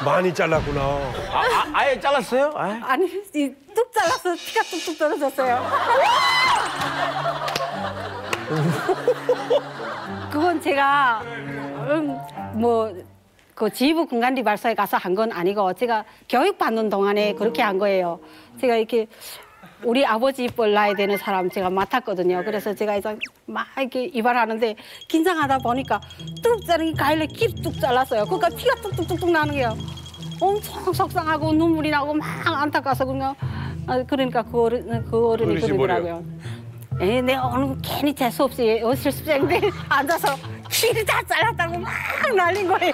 많이 잘랐구나. 아예 잘랐어요? 아니 뚝 잘라서 피가 뚝뚝 떨어졌어요. 그건 제가 그 지휘부 군간리발사에 가서 한 건 아니고 제가 교육받는 동안에 그렇게 한 거예요. 제가 이렇게 우리 아버지 뻘 나야 되는 사람 제가 맡았거든요. 그래서 제가 이제 막 이렇게 이발하는데 긴장하다 보니까 뚝 자르기 가일래 기 뚝 잘랐어요. 그러니까 피가 뚝뚝뚝뚝 나는 게요. 엄청 속상하고 눈물이 나고 막 안타까워서 그러니까 그 어른이 그러더라고요. 내가 오늘 괜히 재수 없이 실습생인데 앉아서 귀를 다 잘랐다고 막 난린 거예요.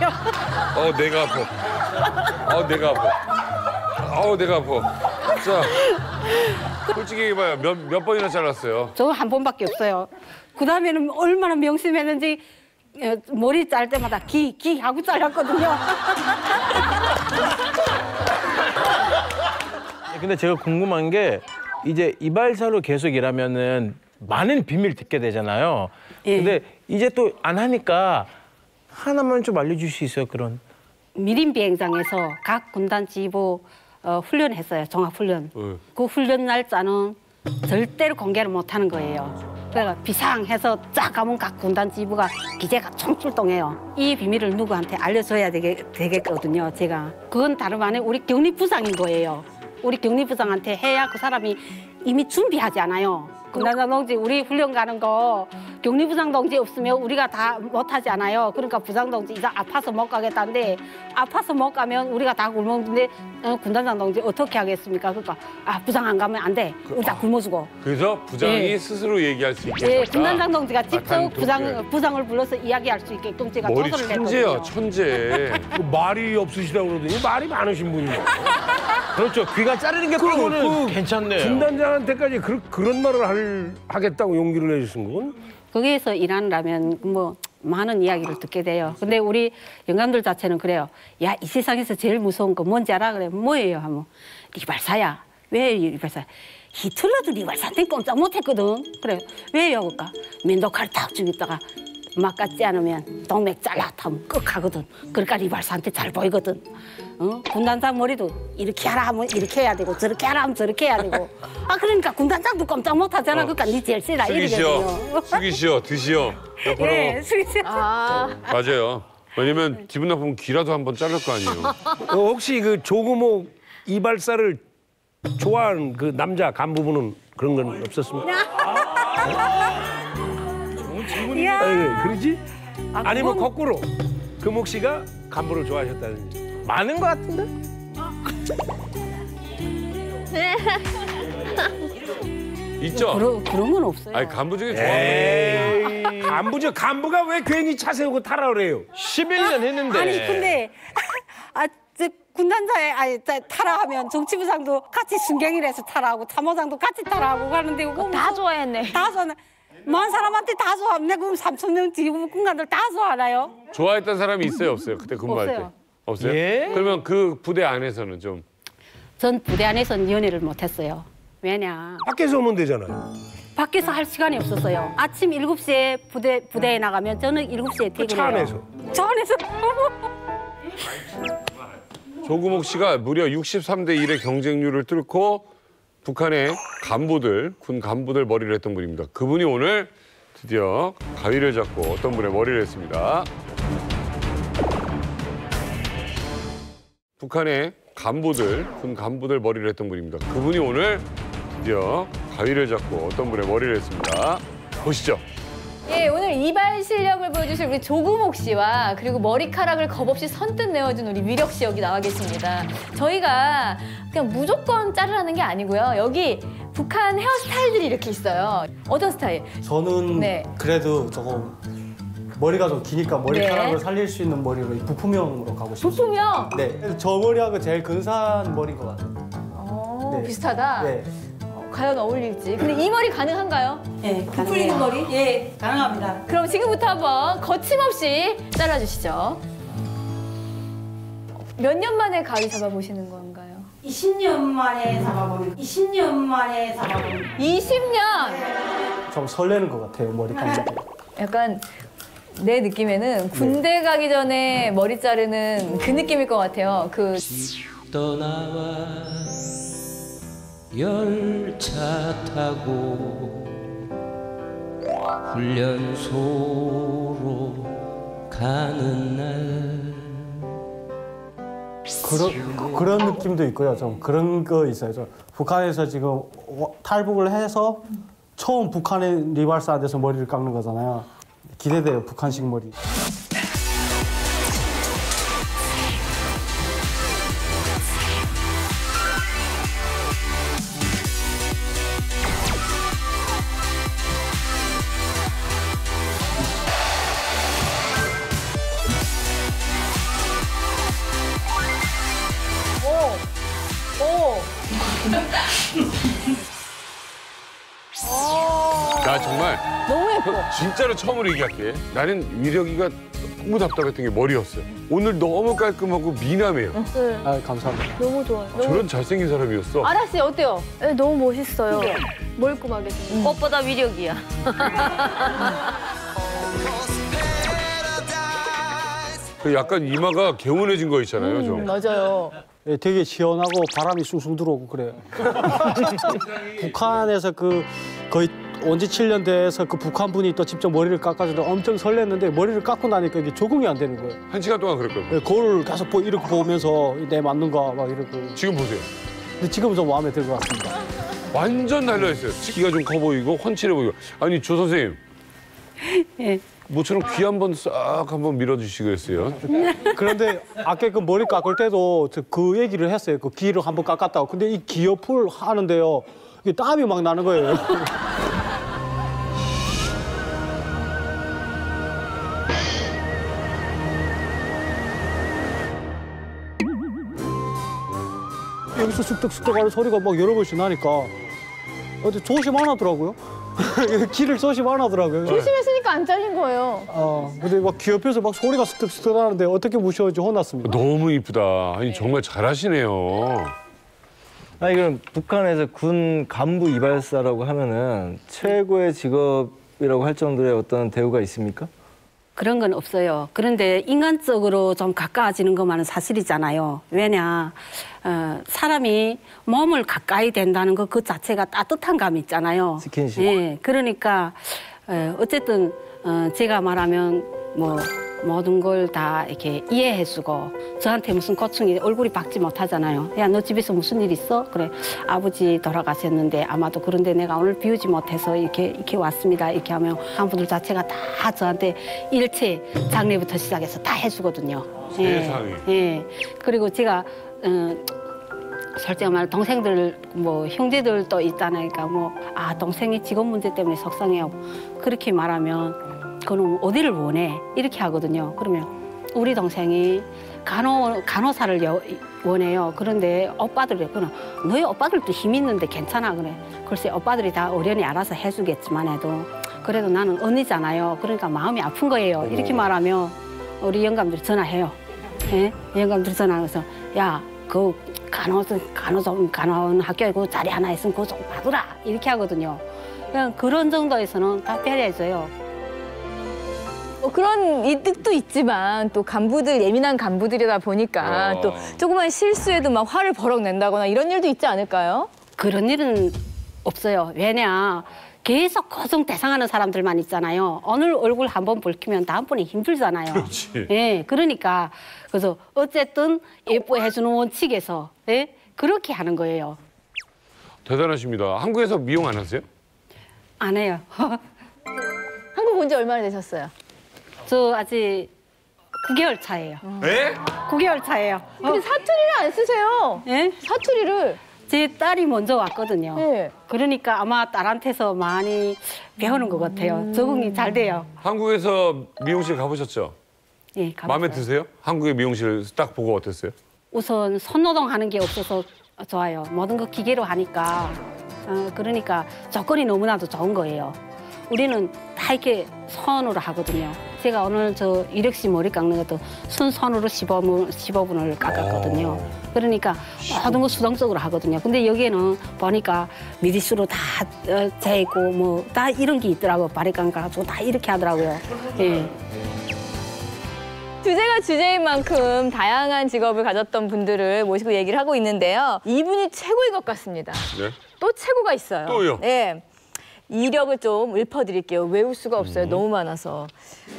내가 아파. 자, 솔직히 얘기해봐요. 몇 번이나 잘랐어요? 저 한 번밖에 없어요. 그 다음에는 얼마나 명심했는지 머리 짤 때마다 기 하고 잘랐거든요. 근데 제가 궁금한 게 이제 이발사로 계속 일하면은 많은 비밀 듣게 되잖아요. 근데 이제 또 안 하니까 하나만 좀 알려줄 수 있어요, 그런? 미림 비행장에서 각 군단 지휘부 훈련했어요, 종합훈련. 그 훈련 날짜는 절대로 공개를 못 하는 거예요. 그래가 비상해서 쫙 가면 각 군단 지부가 기재가 총출동해요. 이 비밀을 누구한테 알려줘야 되겠거든요. 제가 그건 다름 아니고 우리 격리부장인 거예요. 우리 격리부장한테 해야 그 사람이 이미 준비하지 않아요. 군단장 동지 우리 훈련 가는 거 격리부장 동지 없으면 우리가 다 못하지 않아요. 그러니까 부장 동지 이제 아파서 못 가겠다는데 아파서 못 가면 우리가 다 굶었는데 군단장 동지 어떻게 하겠습니까? 그러니까 부장 안 가면 안 돼. 우리가 굶어주고. 그래서 부장이 스스로 얘기할 수 있게. 예, 군단장 동지가 직접 부장을 불러서 이야기할 수 있게끔 제가 머리 조서를 천재야, 냈거든요. 천재. 말이 없으시다고 그러더니 말이 많으신 분이에요. 그렇죠. 귀가 자르는 게 빼고는 괜찮네요. 군단장한테까지 그런 말을 하겠다고 용기를 내주신 건? 거기에서 일하느라면 뭐 많은 이야기를 듣게 돼요. 근데 우리 영감들 자체는 그래요. 야, 이 세상에서 제일 무서운 거 뭔지 알아? 그래. 뭐예요? 하면 리발사야. 왜 리발사야? 히틀러도 리발사 때 꼼짝 못했거든. 그래. 왜요? 그러니까 면도칼 탁 죽였다가 막 같지 않으면 동맥 잘라 타면 꺽하거든. 그러니까 리발사한테 잘 보이거든. 군단장 머리도 이렇게 하라 하면 이렇게 해야 되고 저렇게 하라 하면 저렇게 해야 되고. 그러니까 군단장도 꼼짝 못하잖아. 그러니까 니 제일 세라 이러거든요. 숙이시오, 드시오. 옆으로. 예, 숙이시오. 맞아요. 왜냐면 기분 나쁘면 귀라도 한번 자를 거 아니에요. 혹시 그 조금호 이발사를 좋아하는 그 남자 간부분은 그런 건 없었습니까? 좋은 질문이야. 그러지? 아니면 거꾸로 금옥 씨가 간부를 좋아하셨다든지. 많은 것 같은데? 있죠? 그런 건 없어요. 아니, 간부 중에 좋아하는 간부가 왜 괜히 차 세우고 타라 그래요? 11년 했는데. 아니 근데 저 군단장에 타라 하면 정치부장도 같이 순경이라서 타라고 참모장도 같이 타라고 가는데 그거 다 좋아했네. 다 좋아하네. 많은 사람한테 다 좋아하네. 그럼 3,000명 지휘부 군관들 다 좋아하나요? 좋아했던 사람이 있어요, 없어요? 그때 근무할 없어요. 때. 없어요? 예? 그러면 그 부대 안에서는 좀. 전 부대 안에서는 연애를 못했어요. 왜냐? 밖에서 오면 되잖아요. 밖에서 할 시간이 없었어요. 아침 7시에 부대에 나가면 저는 7시에 퇴근해요. 차 안에서? 차 안에서. 조금옥 씨가 무려 63대 1의 경쟁률을 뚫고 북한의 간부들, 군 간부들 머리를 했던 분입니다. 그분이 오늘 드디어 가위를 잡고 어떤 분의 머리를 했습니다. 북한의 간부들, 군 간부들 머리를 했던 분입니다. 그분이 오늘 드디어 가위를 잡고 어떤 분의 머리를 했습니다. 보시죠. 예, 오늘 이발 실력을 보여주실 우리 조금옥 씨와 그리고 머리카락을 겁없이 선뜻 내어준 우리 위력 씨 여기 나와 계십니다. 저희가 그냥 무조건 자르라는 게 아니고요. 여기 북한 헤어스타일들이 이렇게 있어요. 어떤 스타일? 저는 네. 그래도 조금 머리가 좀 기니까 머리카락을 살릴 수 있는 머리로 부품형으로 가고 싶어요. 부품형? 네. 저 머리하고 제일 근사한 머리인 것 같아요. 네. 비슷하다? 네. 과연 어울릴지. 근데 이 머리 가능한가요? 네, 부풀리는 머리? 예, 가능합니다. 그럼 지금부터 한번 거침없이 잘라주시죠. 몇 년 만에 가위 잡아보시는 건가요? 20년 만에 잡아보는. 20년 만에 잡아보는. 20년! 좀 설레는 것 같아요, 머리 감는 게. 약간 내 느낌에는 군대 가기 전에 머리 자르는 그 느낌일 것 같아요. 그 떠나와 열차 타고 훈련소로 가는 날 그런 느낌도 있고요. 좀 그런 거 있어요. 좀 북한에서 지금 탈북을 해서 처음 북한의 리발사한테서 머리를 깎는 거잖아요. 기대돼요, 북한식 머리. 나 정말 너무 예뻐. 진짜로 처음으로 얘기할게. 나는 위력이가 너무 답답했던 게 머리였어요. 오늘 너무 깔끔하고 미남해요. 네. 아, 감사합니다. 너무 좋아요. 저런 잘생긴 사람이었어. 아라 씨 어때요? 네, 너무 멋있어요. 멀끔하게. 꽃보다 위력이야. 그 약간 이마가 개운해진 거 있잖아요, 좀. 맞아요. 예, 되게 시원하고 바람이 숭숭 들어오고 그래요. 북한에서 그 거의 온지 7년 돼서 그 북한 분이 또 직접 머리를 깎아주는데 엄청 설렜는데 머리를 깎고 나니까 이게 적응이 안 되는 거예요. 1시간 동안 그랬거든요. 네, 거울을 계속 이렇게 보면서 내 맞는가 막 이러고. 지금 보세요. 근데 지금은 좀 마음에 들 것 같습니다. 완전 달라있어요. 키가 좀 커 보이고 훤칠해 보이고. 아니 조 선생님. 예. 모처럼 귀 한번 싹 한번 밀어주시겠어요? 그런데 아까 그 머리 깎을 때도 그 얘기를 했어요. 그 귀를 한번 깎았다고. 근데 이 귀 옆을 하는데요. 이게 땀이 막 나는 거예요. 여기서 쑥덕쑥덕 하는 소리가 막 여러 번씩 나니까 조심 안 하더라고요. 귀를 조심 안 하더라고요. 조심했으니까 안 잘린 거예요. 근데 막 귀 옆에서 막 소리가 쑥덕쑥덕 나는데 어떻게 무시하지 혼났습니다. 너무 이쁘다. 아니 정말 잘하시네요. 아니 그럼 북한에서 군 간부 이발사라고 하면은 최고의 직업이라고 할 정도의 어떤 대우가 있습니까? 그런 건 없어요. 그런데 인간적으로 좀 가까워지는 것만은 사실이잖아요. 왜냐, 사람이 몸을 가까이 된다는 것 그 자체가 따뜻한 감이 있잖아요. 스킨십. 예, 그러니까 어쨌든 제가 말하면 뭐 모든 걸 다 이렇게 이해해주고 저한테 무슨 고충이 얼굴이 밝지 못하잖아요. 야, 너 집에서 무슨 일 있어? 그래, 아버지 돌아가셨는데 아마도 그런데 내가 오늘 비우지 못해서 이렇게 왔습니다. 이렇게 하면 간부들 자체가 다 저한테 일체 장례부터 시작해서 다 해주거든요. 세상에. 예. 그리고 제가 솔직히 말 동생들 뭐 형제들도 있다니까 동생이 직업 문제 때문에 속상해요. 그렇게 말하면 그놈 어디를 원해? 이렇게 하거든요. 그러면 우리 동생이 간호사를 원해요. 그런데 오빠들이 너희 오빠들도 힘 있는데 괜찮아 그래. 글쎄 오빠들이 다 어련히 알아서 해주겠지만 해도 그래도 나는 언니잖아요. 그러니까 마음이 아픈 거예요. 이렇게 말하면 우리 영감들이 전화해요. 예? 영감들이 전화해서 야, 그 간호원 학교에 그 자리 하나 있으면 그거 좀 봐두라 이렇게 하거든요. 그냥 그런 정도에서는 다 배려해줘요. 그런 이득도 있지만 또 간부들 예민한 간부들이다 보니까 또 조그만 실수에도 막 화를 버럭 낸다거나 이런 일도 있지 않을까요? 그런 일은 없어요. 왜냐 계속 고정 대상하는 사람들만 있잖아요. 오늘 얼굴 한번 붉히면 다음번에 힘들잖아요. 그렇지. 예, 그러니까 그래서 어쨌든 예뻐해주는 원칙에서 그렇게 하는 거예요. 대단하십니다. 한국에서 미용 안 하세요? 안 해요. 한국 온 지 얼마나 되셨어요? 저 아직 9개월 차예요. 네? 9개월 차예요. 근데 사투리를 안 쓰세요. 예? 사투리를. 제 딸이 먼저 왔거든요. 네. 그러니까 아마 딸한테서 많이 배우는 것 같아요. 적응이 잘 돼요. 한국에서 미용실 가보셨죠? 예, 가봤어요. 마음에 드세요? 한국의 미용실 딱 보고 어땠어요? 우선 손노동 하는 게 없어서 좋아요. 모든 거 기계로 하니까. 그러니까 조건이 너무나도 좋은 거예요. 우리는 다 이렇게 손으로 하거든요. 제가 오늘 저 이력 씨 머리 깎는 것도 순손으로 15분을 깎았거든요. 그러니까 모든 거 수동적으로 하거든요. 근데 여기에는 보니까 미리수로 다 재고 뭐 다 이런 게 있더라고요. 바리깡 가지고 다 이렇게 하더라고요. 예. 주제가 주제인 만큼 다양한 직업을 가졌던 분들을 모시고 얘기를 하고 있는데요. 이분이 최고인 것 같습니다. 네? 또 최고가 있어요. 또요? 네. 이력을 좀 읊어드릴게요. 외울 수가 없어요. 너무 많아서.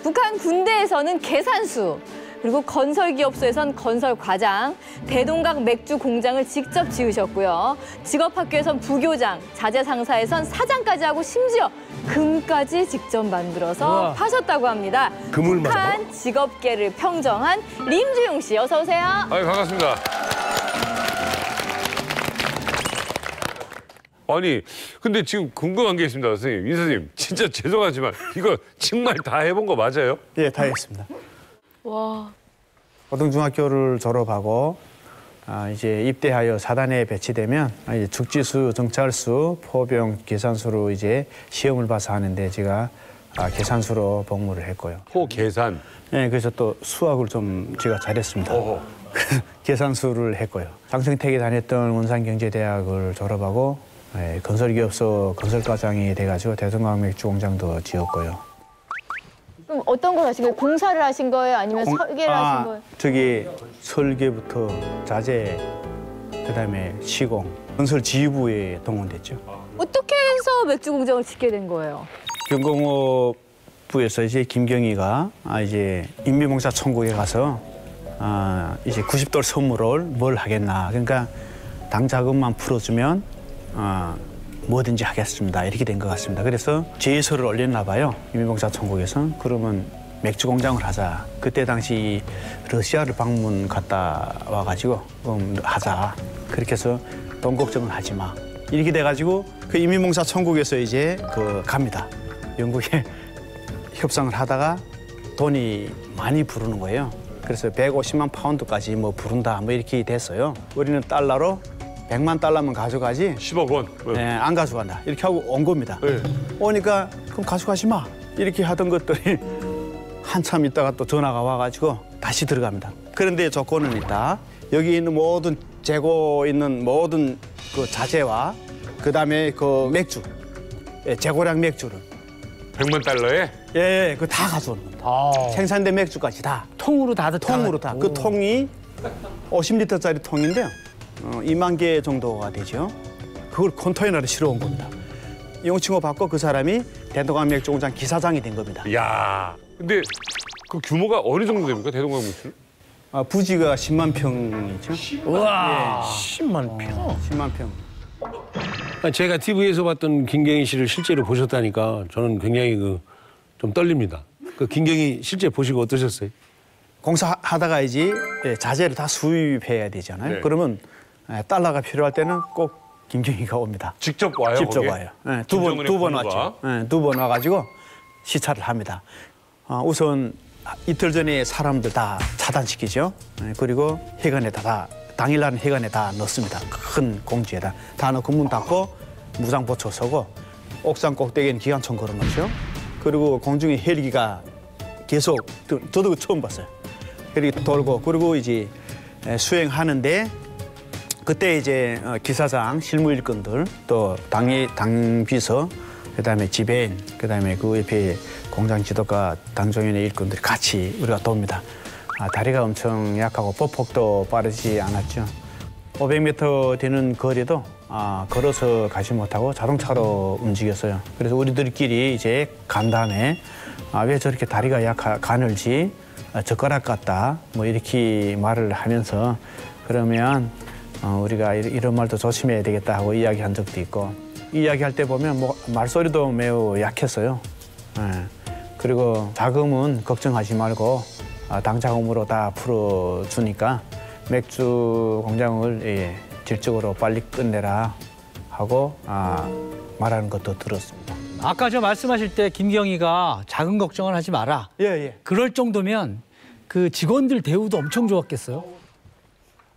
북한 군대에서는 계산수, 그리고 건설기업소에선 건설과장, 대동강 맥주 공장을 직접 지으셨고요. 직업학교에선 부교장, 자재상사에선 사장까지 하고 심지어 금까지 직접 만들어서 우와. 파셨다고 합니다. 금을 북한 직업계를 평정한 림주용 씨, 어서 오세요. 아유, 반갑습니다. 아니, 근데 지금 궁금한 게 있습니다, 선생님. 이 선생님, 진짜 죄송하지만 이거 정말 다 해본 거 맞아요? 예, 다 했습니다. 와. 고등중학교를 졸업하고 이제 입대하여 사단에 배치되면 이제 축지수, 정찰수, 포병, 계산수로 이제 시험을 봐서 하는데 제가 계산수로 복무를 했고요. 계산? 네, 그래서 또 수학을 좀 제가 잘했습니다. 계산수를 했고요. 장성택에 다녔던 원산경제대학을 졸업하고 건설기업소 건설과장이 돼가지고 대동강 맥주공장도 지었고요. 그럼 어떤 걸 하신 거예요? 공사를 하신 거예요? 아니면 설계를 하신 거예요? 저기 설계부터 자재, 그다음에 시공, 건설 지휘부에 동원됐죠. 어떻게 해서 맥주 공장을 짓게 된 거예요? 경공업부에서 이제 김경희가 이제 인민봉사 천국에 가서 이제 90돌 선물을 뭘 하겠나. 그러니까 당 자금만 풀어주면 뭐든지 하겠습니다. 이렇게 된 것 같습니다. 그래서 제의서를 올렸나 봐요. 인민봉사 천국에서. 그러면 맥주 공장을 하자. 그때 당시 러시아를 방문 갔다 와가지고 하자. 그렇게 해서 돈 걱정은 하지 마. 이렇게 돼가지고 그 인민봉사 천국에서 이제 갑니다. 영국에 협상을 하다가 돈이 많이 부르는 거예요. 그래서 150만 파운드까지 뭐 부른다 뭐 이렇게 됐어요. 우리는 달러로 100만 달러만 가져가지 10억 원. 네, 안 가져간다. 이렇게 하고 온 겁니다. 네. 오니까 그럼 가져가지 마. 이렇게 하던 것들이 한참 있다가 또 전화가 와가지고 다시 들어갑니다. 그런데 조건은 있다. 여기 있는 모든 재고 있는 모든 그 자재와 그다음에 그 맥주, 재고량 맥주를 100만 달러에? 예, 그거 다 가져오는 겁니다. 생산된 맥주까지 다. 통으로 다. 통으로 다. 그 통이 50리터짜리 통인데요. 2만 개 정도가 되죠. 그걸 컨테이너로 실어온 겁니다. 용칭호 받고 그 사람이 대동강 맥주 공장 기사장이 된 겁니다. 이야. 근데 그 규모가 어느 정도 됩니까? 대동강 맥주? 부지가 10만 평이죠. 우와. 예. 10만 평. 10만 평. 제가 TV에서 봤던 김경희 씨를 실제로 보셨다니까 저는 굉장히 좀 떨립니다. 그 김경희 실제 보시고 어떠셨어요? 공사하다가 이제 자재를 다 수입해야 되잖아요. 네. 그러면 달러가 필요할 때는 꼭 김경희가 옵니다. 직접 와요? 직접 거기에? 와요. 네, 두 번 왔죠. 네, 2번 와가지고 시찰을 합니다. 우선 이틀 전에 사람들 다 차단시키죠. 네, 그리고 해관에다 다 당일날 해관에 다 넣습니다. 큰 공지에다 다 넣고 문 닫고 무장보초 서고 옥상 꼭대기에는 기관총 걸어놓죠. 그리고 공중에 헬기가 계속 저도 처음 봤어요. 헬기 돌고 그리고 이제 수행하는데 그때 이제 기사장 실무 일꾼들 또 당비서 그다음에 지배인 그다음에 그 옆에 공장 지도과 당종인의 일꾼들이 같이 우리가 돕니다. 다리가 엄청 약하고 보폭도 빠르지 않았죠. 500m 되는 거리도 걸어서 가지 못하고 자동차로 움직였어요. 그래서 우리들끼리 이제 간 다음에 왜 저렇게 다리가 가늘지 젓가락 같다 뭐 이렇게 말을 하면서 그러면 우리가 이런 말도 조심해야 되겠다 하고 이야기한 적도 있고 이야기할 때 보면 뭐 말소리도 매우 약했어요. 그리고 자금은 걱정하지 말고 당 자금으로 다 풀어주니까 맥주 공장을 질적으로 빨리 끝내라 하고 말하는 것도 들었습니다. 아까 저 말씀하실 때 김경희가 자금 걱정을 하지 마라. 예. 그럴 정도면 그 직원들 대우도 엄청 좋았겠어요?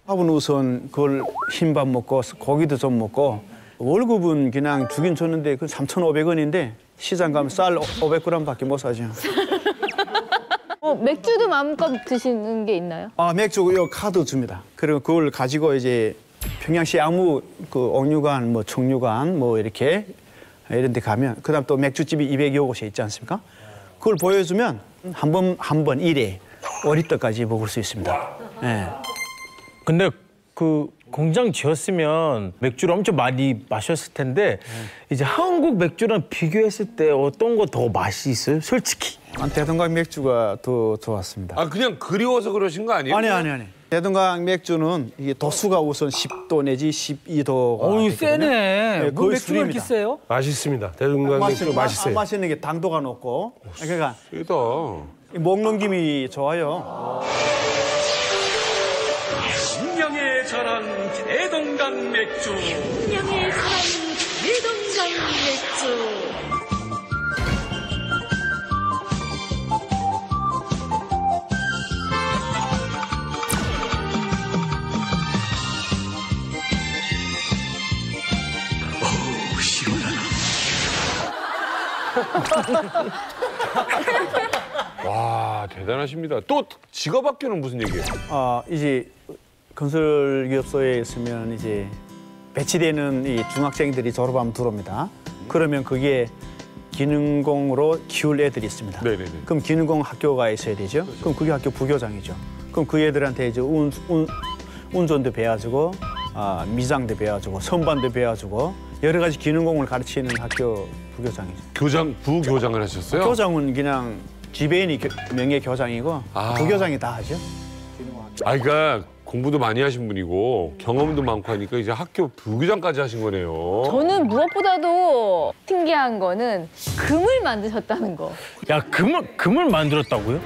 밥은 우선 그걸 흰밥 먹고 고기도 좀 먹고 월급은 그냥 주긴 줬는데 그 3,500원인데 시장 가면 쌀 500g밖에 못 사죠. 맥주도 마음껏 드시는 게 있나요? 맥주 요 카드 줍니다. 그리고 그걸 가지고 이제 평양시 아무 그 옥류관, 뭐 청류관, 뭐 이렇게 이런 데 가면 그다음 또 맥주집이 200여 곳에 있지 않습니까? 그걸 보여주면 한 번 일에 5리터까지 먹을 수 있습니다. 네. 근데 그 공장 지었으면 맥주를 엄청 많이 마셨을 텐데 이제 한국 맥주랑 비교했을 때 어떤 거 더 맛이 있어요? 솔직히. 대동강 맥주가 더 좋았습니다. 그냥 그리워서 그러신 거 아니에요? 아니. 대동강 맥주는 이게 도수가 우선 10도 내지 12도가 어우, 세네. 뭐 맥주가 이렇게 세요? 맛있습니다. 대동강 맥주 맛있어요. 맛있는 게 당도가 높고. 그러니까 세다. 먹는 김이 좋아요. 신명의 자랑 대동강 맥주. 신명의 자랑 대동강 맥주. 와, 대단하십니다. 또 직업 학교는 무슨 얘기예요? 이제 건설기업소에 있으면 이제 배치되는 이 중학생들이 졸업하면 들어옵니다. 그러면 그게 기능공으로 키울 애들이 있습니다. 네네네. 그럼 기능공 학교가 있어야 되죠. 그럼 그게 학교 부교장이죠. 그럼 그 애들한테 이제 운전도 배워주고 미장도 배워주고 선반도 배워주고 여러 가지 기능공을 가르치는 학교 부교장이죠. 부교장을 하셨어요? 교장은 그냥 지배인이 명예 교장이고 부교장이 다 하죠. 그러니까 공부도 많이 하신 분이고 경험도 많고 하니까 이제 학교 부교장까지 하신 거네요. 저는 무엇보다도 신기한 거는 금을 만드셨다는 거. 야, 금을 만들었다고요?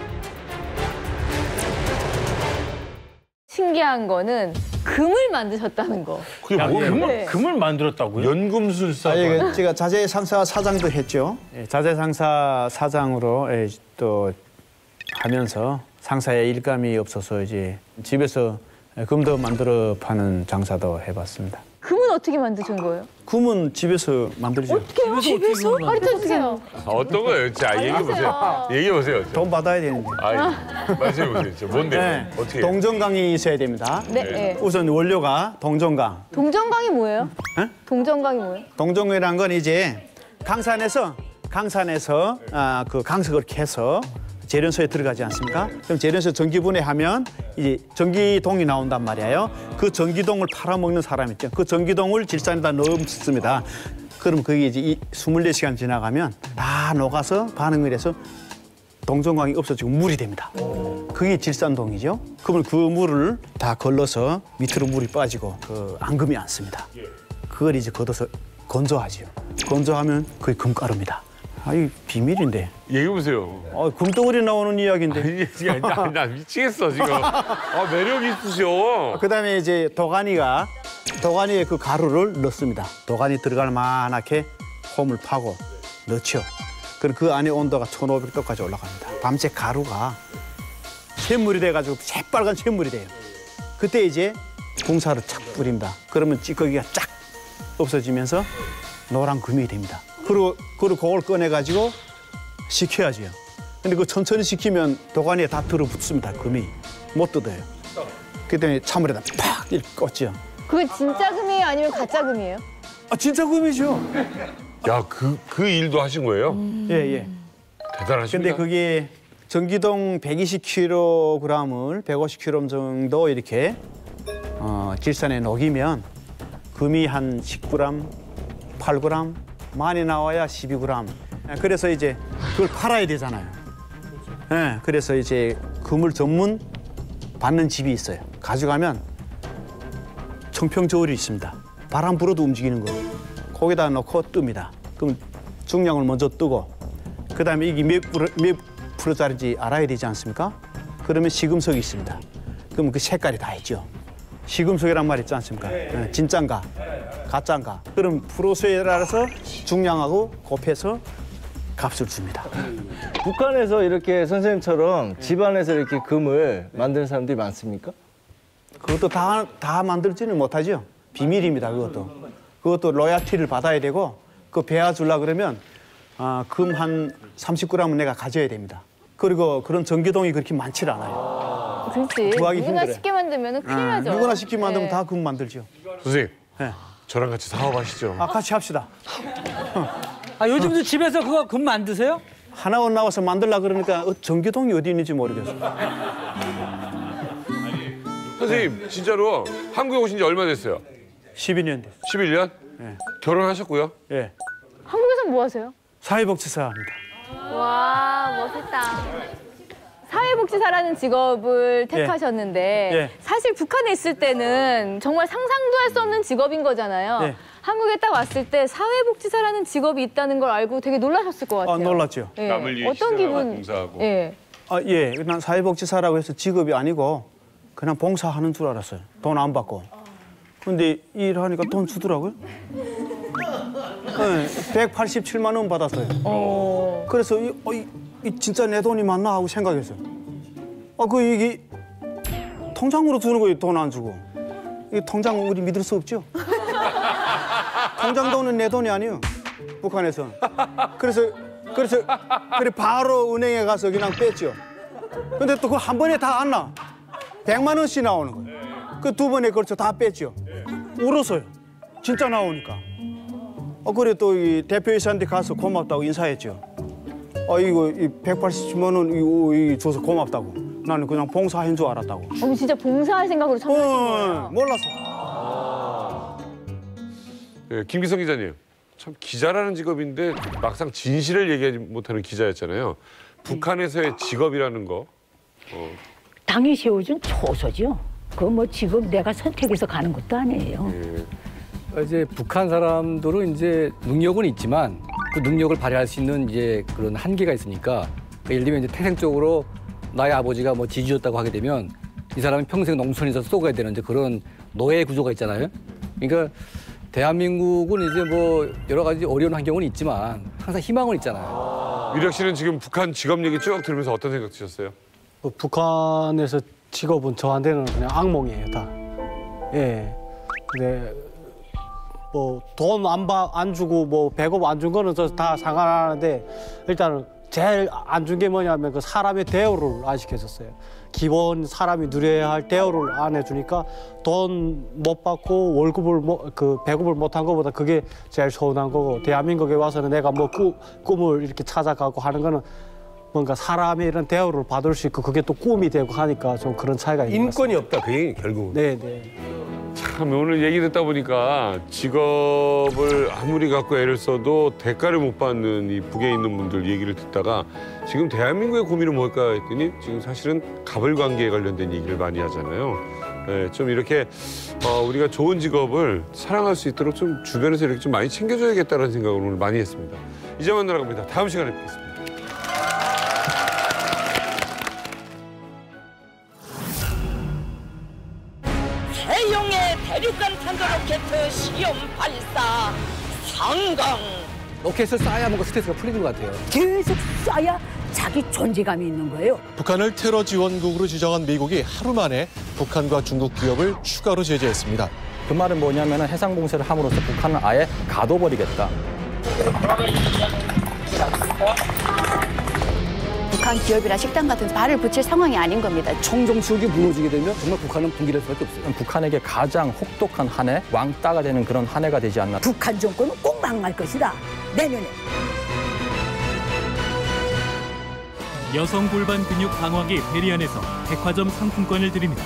신기한 거는 금을 만드셨다는 거. 야, 네. 금을 만들었다고요? 연금술사. 제가 자재상사 사장도 했죠. 자재상사 사장으로 또 하면서 상사의 일감이 없어서 이제 집에서 금도 만들어 파는 장사도 해봤습니다. 금은 어떻게 만드신 거예요? 금은 집에서 만들죠. 어떻게요? 집에서? 가르쳐 주세요. 어떤 거예요? 자, 얘기해보세요. 얘기해보세요. 돈 받아야 되는데. 말씀해보세요. 뭔데? 네, 어떻게? 동정강이 있어야 됩니다. 네. 우선 원료가 동정강. 동정강이 뭐예요? 네? 동정강이 뭐예요? 동정이란 건 이제 강산에서 그 강석을 캐서 재련소에 들어가지 않습니까? 그럼 재련소 전기분해하면 이제 전기동이 나온단 말이에요. 그 전기동을 팔아먹는 사람 있죠. 그 전기동을 질산에다 넣습니다. 그럼 그게 이제 24시간 지나가면 다 녹아서 반응을 해서 동정광이 없어지고 물이 됩니다. 그게 질산동이죠. 그러면 그 물을 다 걸러서 밑으로 물이 빠지고 그 앙금이 않습니다. 그걸 이제 걷어서 건조하죠. 건조하면 그게 금가루입니다. 이 비밀인데. 얘기해보세요. 금덩어리 나오는 이야기인데. 나 미치겠어, 지금. 매력 있으셔. 그다음에 이제 도가니에 그 가루를 넣습니다. 도가니 들어갈 만하게 홈을 파고 넣죠. 그럼 그 안에 온도가 1500도까지 올라갑니다. 밤새 가루가 샘물이 돼가지고 새빨간 샘물이 돼요. 그때 이제 붕사를 착 뿌립니다. 그러면 찌꺼기가 쫙 없어지면서 노란 금이 됩니다. 그리고 그걸 꺼내가지고 식혀야죠. 근데 그 천천히 식히면 도가니에 다 들어붙습니다. 금이 못 뜯어요. 그다음에 찬물에다 팍 이렇게 꽂죠. 그게 진짜 금이에요? 아니면 가짜 금이에요? 진짜 금이죠. 야, 그 일도 하신 거예요? 예. 대단하십니다. 근데 그게 전기동 120kg을 150kg 정도 이렇게 질산에 녹이면 금이 한 10g, 8g, 많이 나와야 12g. 그래서 이제 그걸 팔아야 되잖아요. 네, 그래서 이제 금을 전문 받는 집이 있어요. 가져가면 청평저울이 있습니다. 바람 불어도 움직이는 거. 거기다 넣고 뜹니다. 그럼 중량을 먼저 뜨고 그다음에 이게 몇 프로짜리인지 알아야 되지 않습니까? 그러면 시금석이 있습니다. 그럼 그 색깔이 다 있죠. 시금석이란 말 있지 않습니까? 네, 진짠가, 가짠가. 그럼 프로수에 따라서 중량하고 곱해서 값을 줍니다. 북한에서 이렇게 선생님처럼 집안에서 이렇게 금을 만드는 사람들이 많습니까? 그것도 다 만들지는 못하죠. 비밀입니다. 그것도 로얄티를 받아야 되고 그 배워 주려고 그러면 금 한 30g은 내가 가져야 됩니다. 그리고 그런 전기동이 그렇게 많지 않아요. 그렇지. 구하기 누구나 힘들어요. 쉽게 만들면 큰일 나죠. 누구나 쉽게 만들면 다 금 만들죠. 선생님, 저랑 같이 사업하시죠. 같이 합시다. 요즘도 집에서 그거 금 만드세요? 하나원 나와서 만들려고 그러니까 전기동이 어디 있는지 모르겠어요. 선생님, 진짜로 한국에 오신 지 얼마 됐어요? 12년 됐어요. 11년? 네. 결혼하셨고요? 예. 한국에서 뭐 하세요? 사회복지사 합니다. 와, 멋있다. 사회복지사라는 직업을 택하셨는데 예. 사실 북한에 있을 때는 정말 상상도 할 수 없는 직업인 거잖아요. 예. 한국에 딱 왔을 때 사회복지사라는 직업이 있다는 걸 알고 되게 놀라셨을 것 같아요. 놀랐죠. 예. 남을 위해 어떤 기분? 봉사하고. 예. 예. 그냥 사회복지사라고 해서 직업이 아니고 그냥 봉사하는 줄 알았어요. 돈 안 받고. 근데 일하니까 돈 주더라고요. 네, 187만 원 받았어요. 그래서 이 진짜 내 돈이 맞나 하고 생각했어요. 이게 통장으로 주는 거예요. 돈 안 주고. 이 통장 우리 믿을 수 없죠. 통장 돈은 내 돈이 아니에요. 북한에서. 그래서 바로 은행에 가서 그냥 뺐죠. 근데 또 그 한 번에 다 안 나. 100만 원씩 나오는 거예요. 그 두 번에 걸쳐 다 뺐죠. 울었어요. 진짜 나오니까. 그래 또 이 대표이사한테 가서 고맙다고 인사했죠. 이거 180만 원 이거 줘서 고맙다고. 나는 그냥 봉사한 줄 알았다고. 진짜 봉사할 생각으로 참여하신 거예요? 몰랐어. 예, 김기성 기자님, 참 기자라는 직업인데 막상 진실을 얘기하지 못하는 기자였잖아요. 북한에서의 직업이라는 거. 당이 세워준 초소죠. 그거 뭐 직업 내가 선택해서 가는 것도 아니에요. 이제 북한 사람들은 이제 능력은 있지만 그 능력을 발휘할 수 있는 이제 그런 한계가 있으니까 예를 들면 이제 태생적으로 나의 아버지가 뭐 지주였다고 하게 되면 이 사람은 평생 농촌에서 쏘가야 되는 이제 그런 노예 구조가 있잖아요. 그러니까 대한민국은 이제 뭐 여러 가지 어려운 환경은 있지만 항상 희망은 있잖아요. 유력 씨는 지금 북한 직업 얘기 쭉 들으면서 어떤 생각 드셨어요? 북한에서 직업은 저한테는 그냥 악몽이에요, 다. 예. 근데 뭐 돈 안 주고 뭐 배급 안 준 거는 저 다 상관하는데 일단은 제일 안 준 게 뭐냐면 그 사람의 대우를 안 시켜줬어요. 기본 사람이 누려야 할 대우를 안 해주니까 돈 못 받고 월급을 배급을 못한 것보다 그게 제일 서운한 거고 대한민국에 와서는 내가 뭐 꿈을 이렇게 찾아가고 하는 거는 뭔가 사람의 이런 대우를 받을 수 있고 그게 또 꿈이 되고 하니까 좀 그런 차이가 있는 것 같습니다. 인권이 없다 그 얘기 결국. 네. 참 오늘 얘기 듣다 보니까 직업을 아무리 갖고 애를 써도 대가를 못 받는 이 북에 있는 분들 얘기를 듣다가 지금 대한민국의 고민은 뭘까 했더니 지금 사실은 가불관계에 관련된 얘기를 많이 하잖아요. 네, 좀 이렇게 우리가 좋은 직업을 사랑할 수 있도록 좀 주변에서 이렇게 좀 많이 챙겨줘야겠다는 생각을 오늘 많이 했습니다. 이제 만나러 갑니다. 다음 시간에 뵙겠습니다. 세용의 대륙간 탄도 로켓 시험 발사 성공. 로켓을 쏴야 뭔가 스트레스가 풀리는 것 같아요. 계속 쏴야 자기 존재감이 있는 거예요. 북한을 테러 지원국으로 지정한 미국이 하루 만에 북한과 중국 기업을 추가로 제재했습니다. 그 말은 뭐냐면 해상 봉쇄를 함으로써 북한은 아예 가둬버리겠다. 북한 기업이나 식당 같은 발을 붙일 상황이 아닌 겁니다. 청정지역이 무너지게 되면 정말 북한은 붕괴될 수밖에 없어요. 북한에게 가장 혹독한 한 해, 왕따가 되는 그런 한 해가 되지 않나. 북한 정권은 꼭 망할 것이다. 내년에. 여성 골반 근육 강화기 베리안에서 백화점 상품권을 드립니다.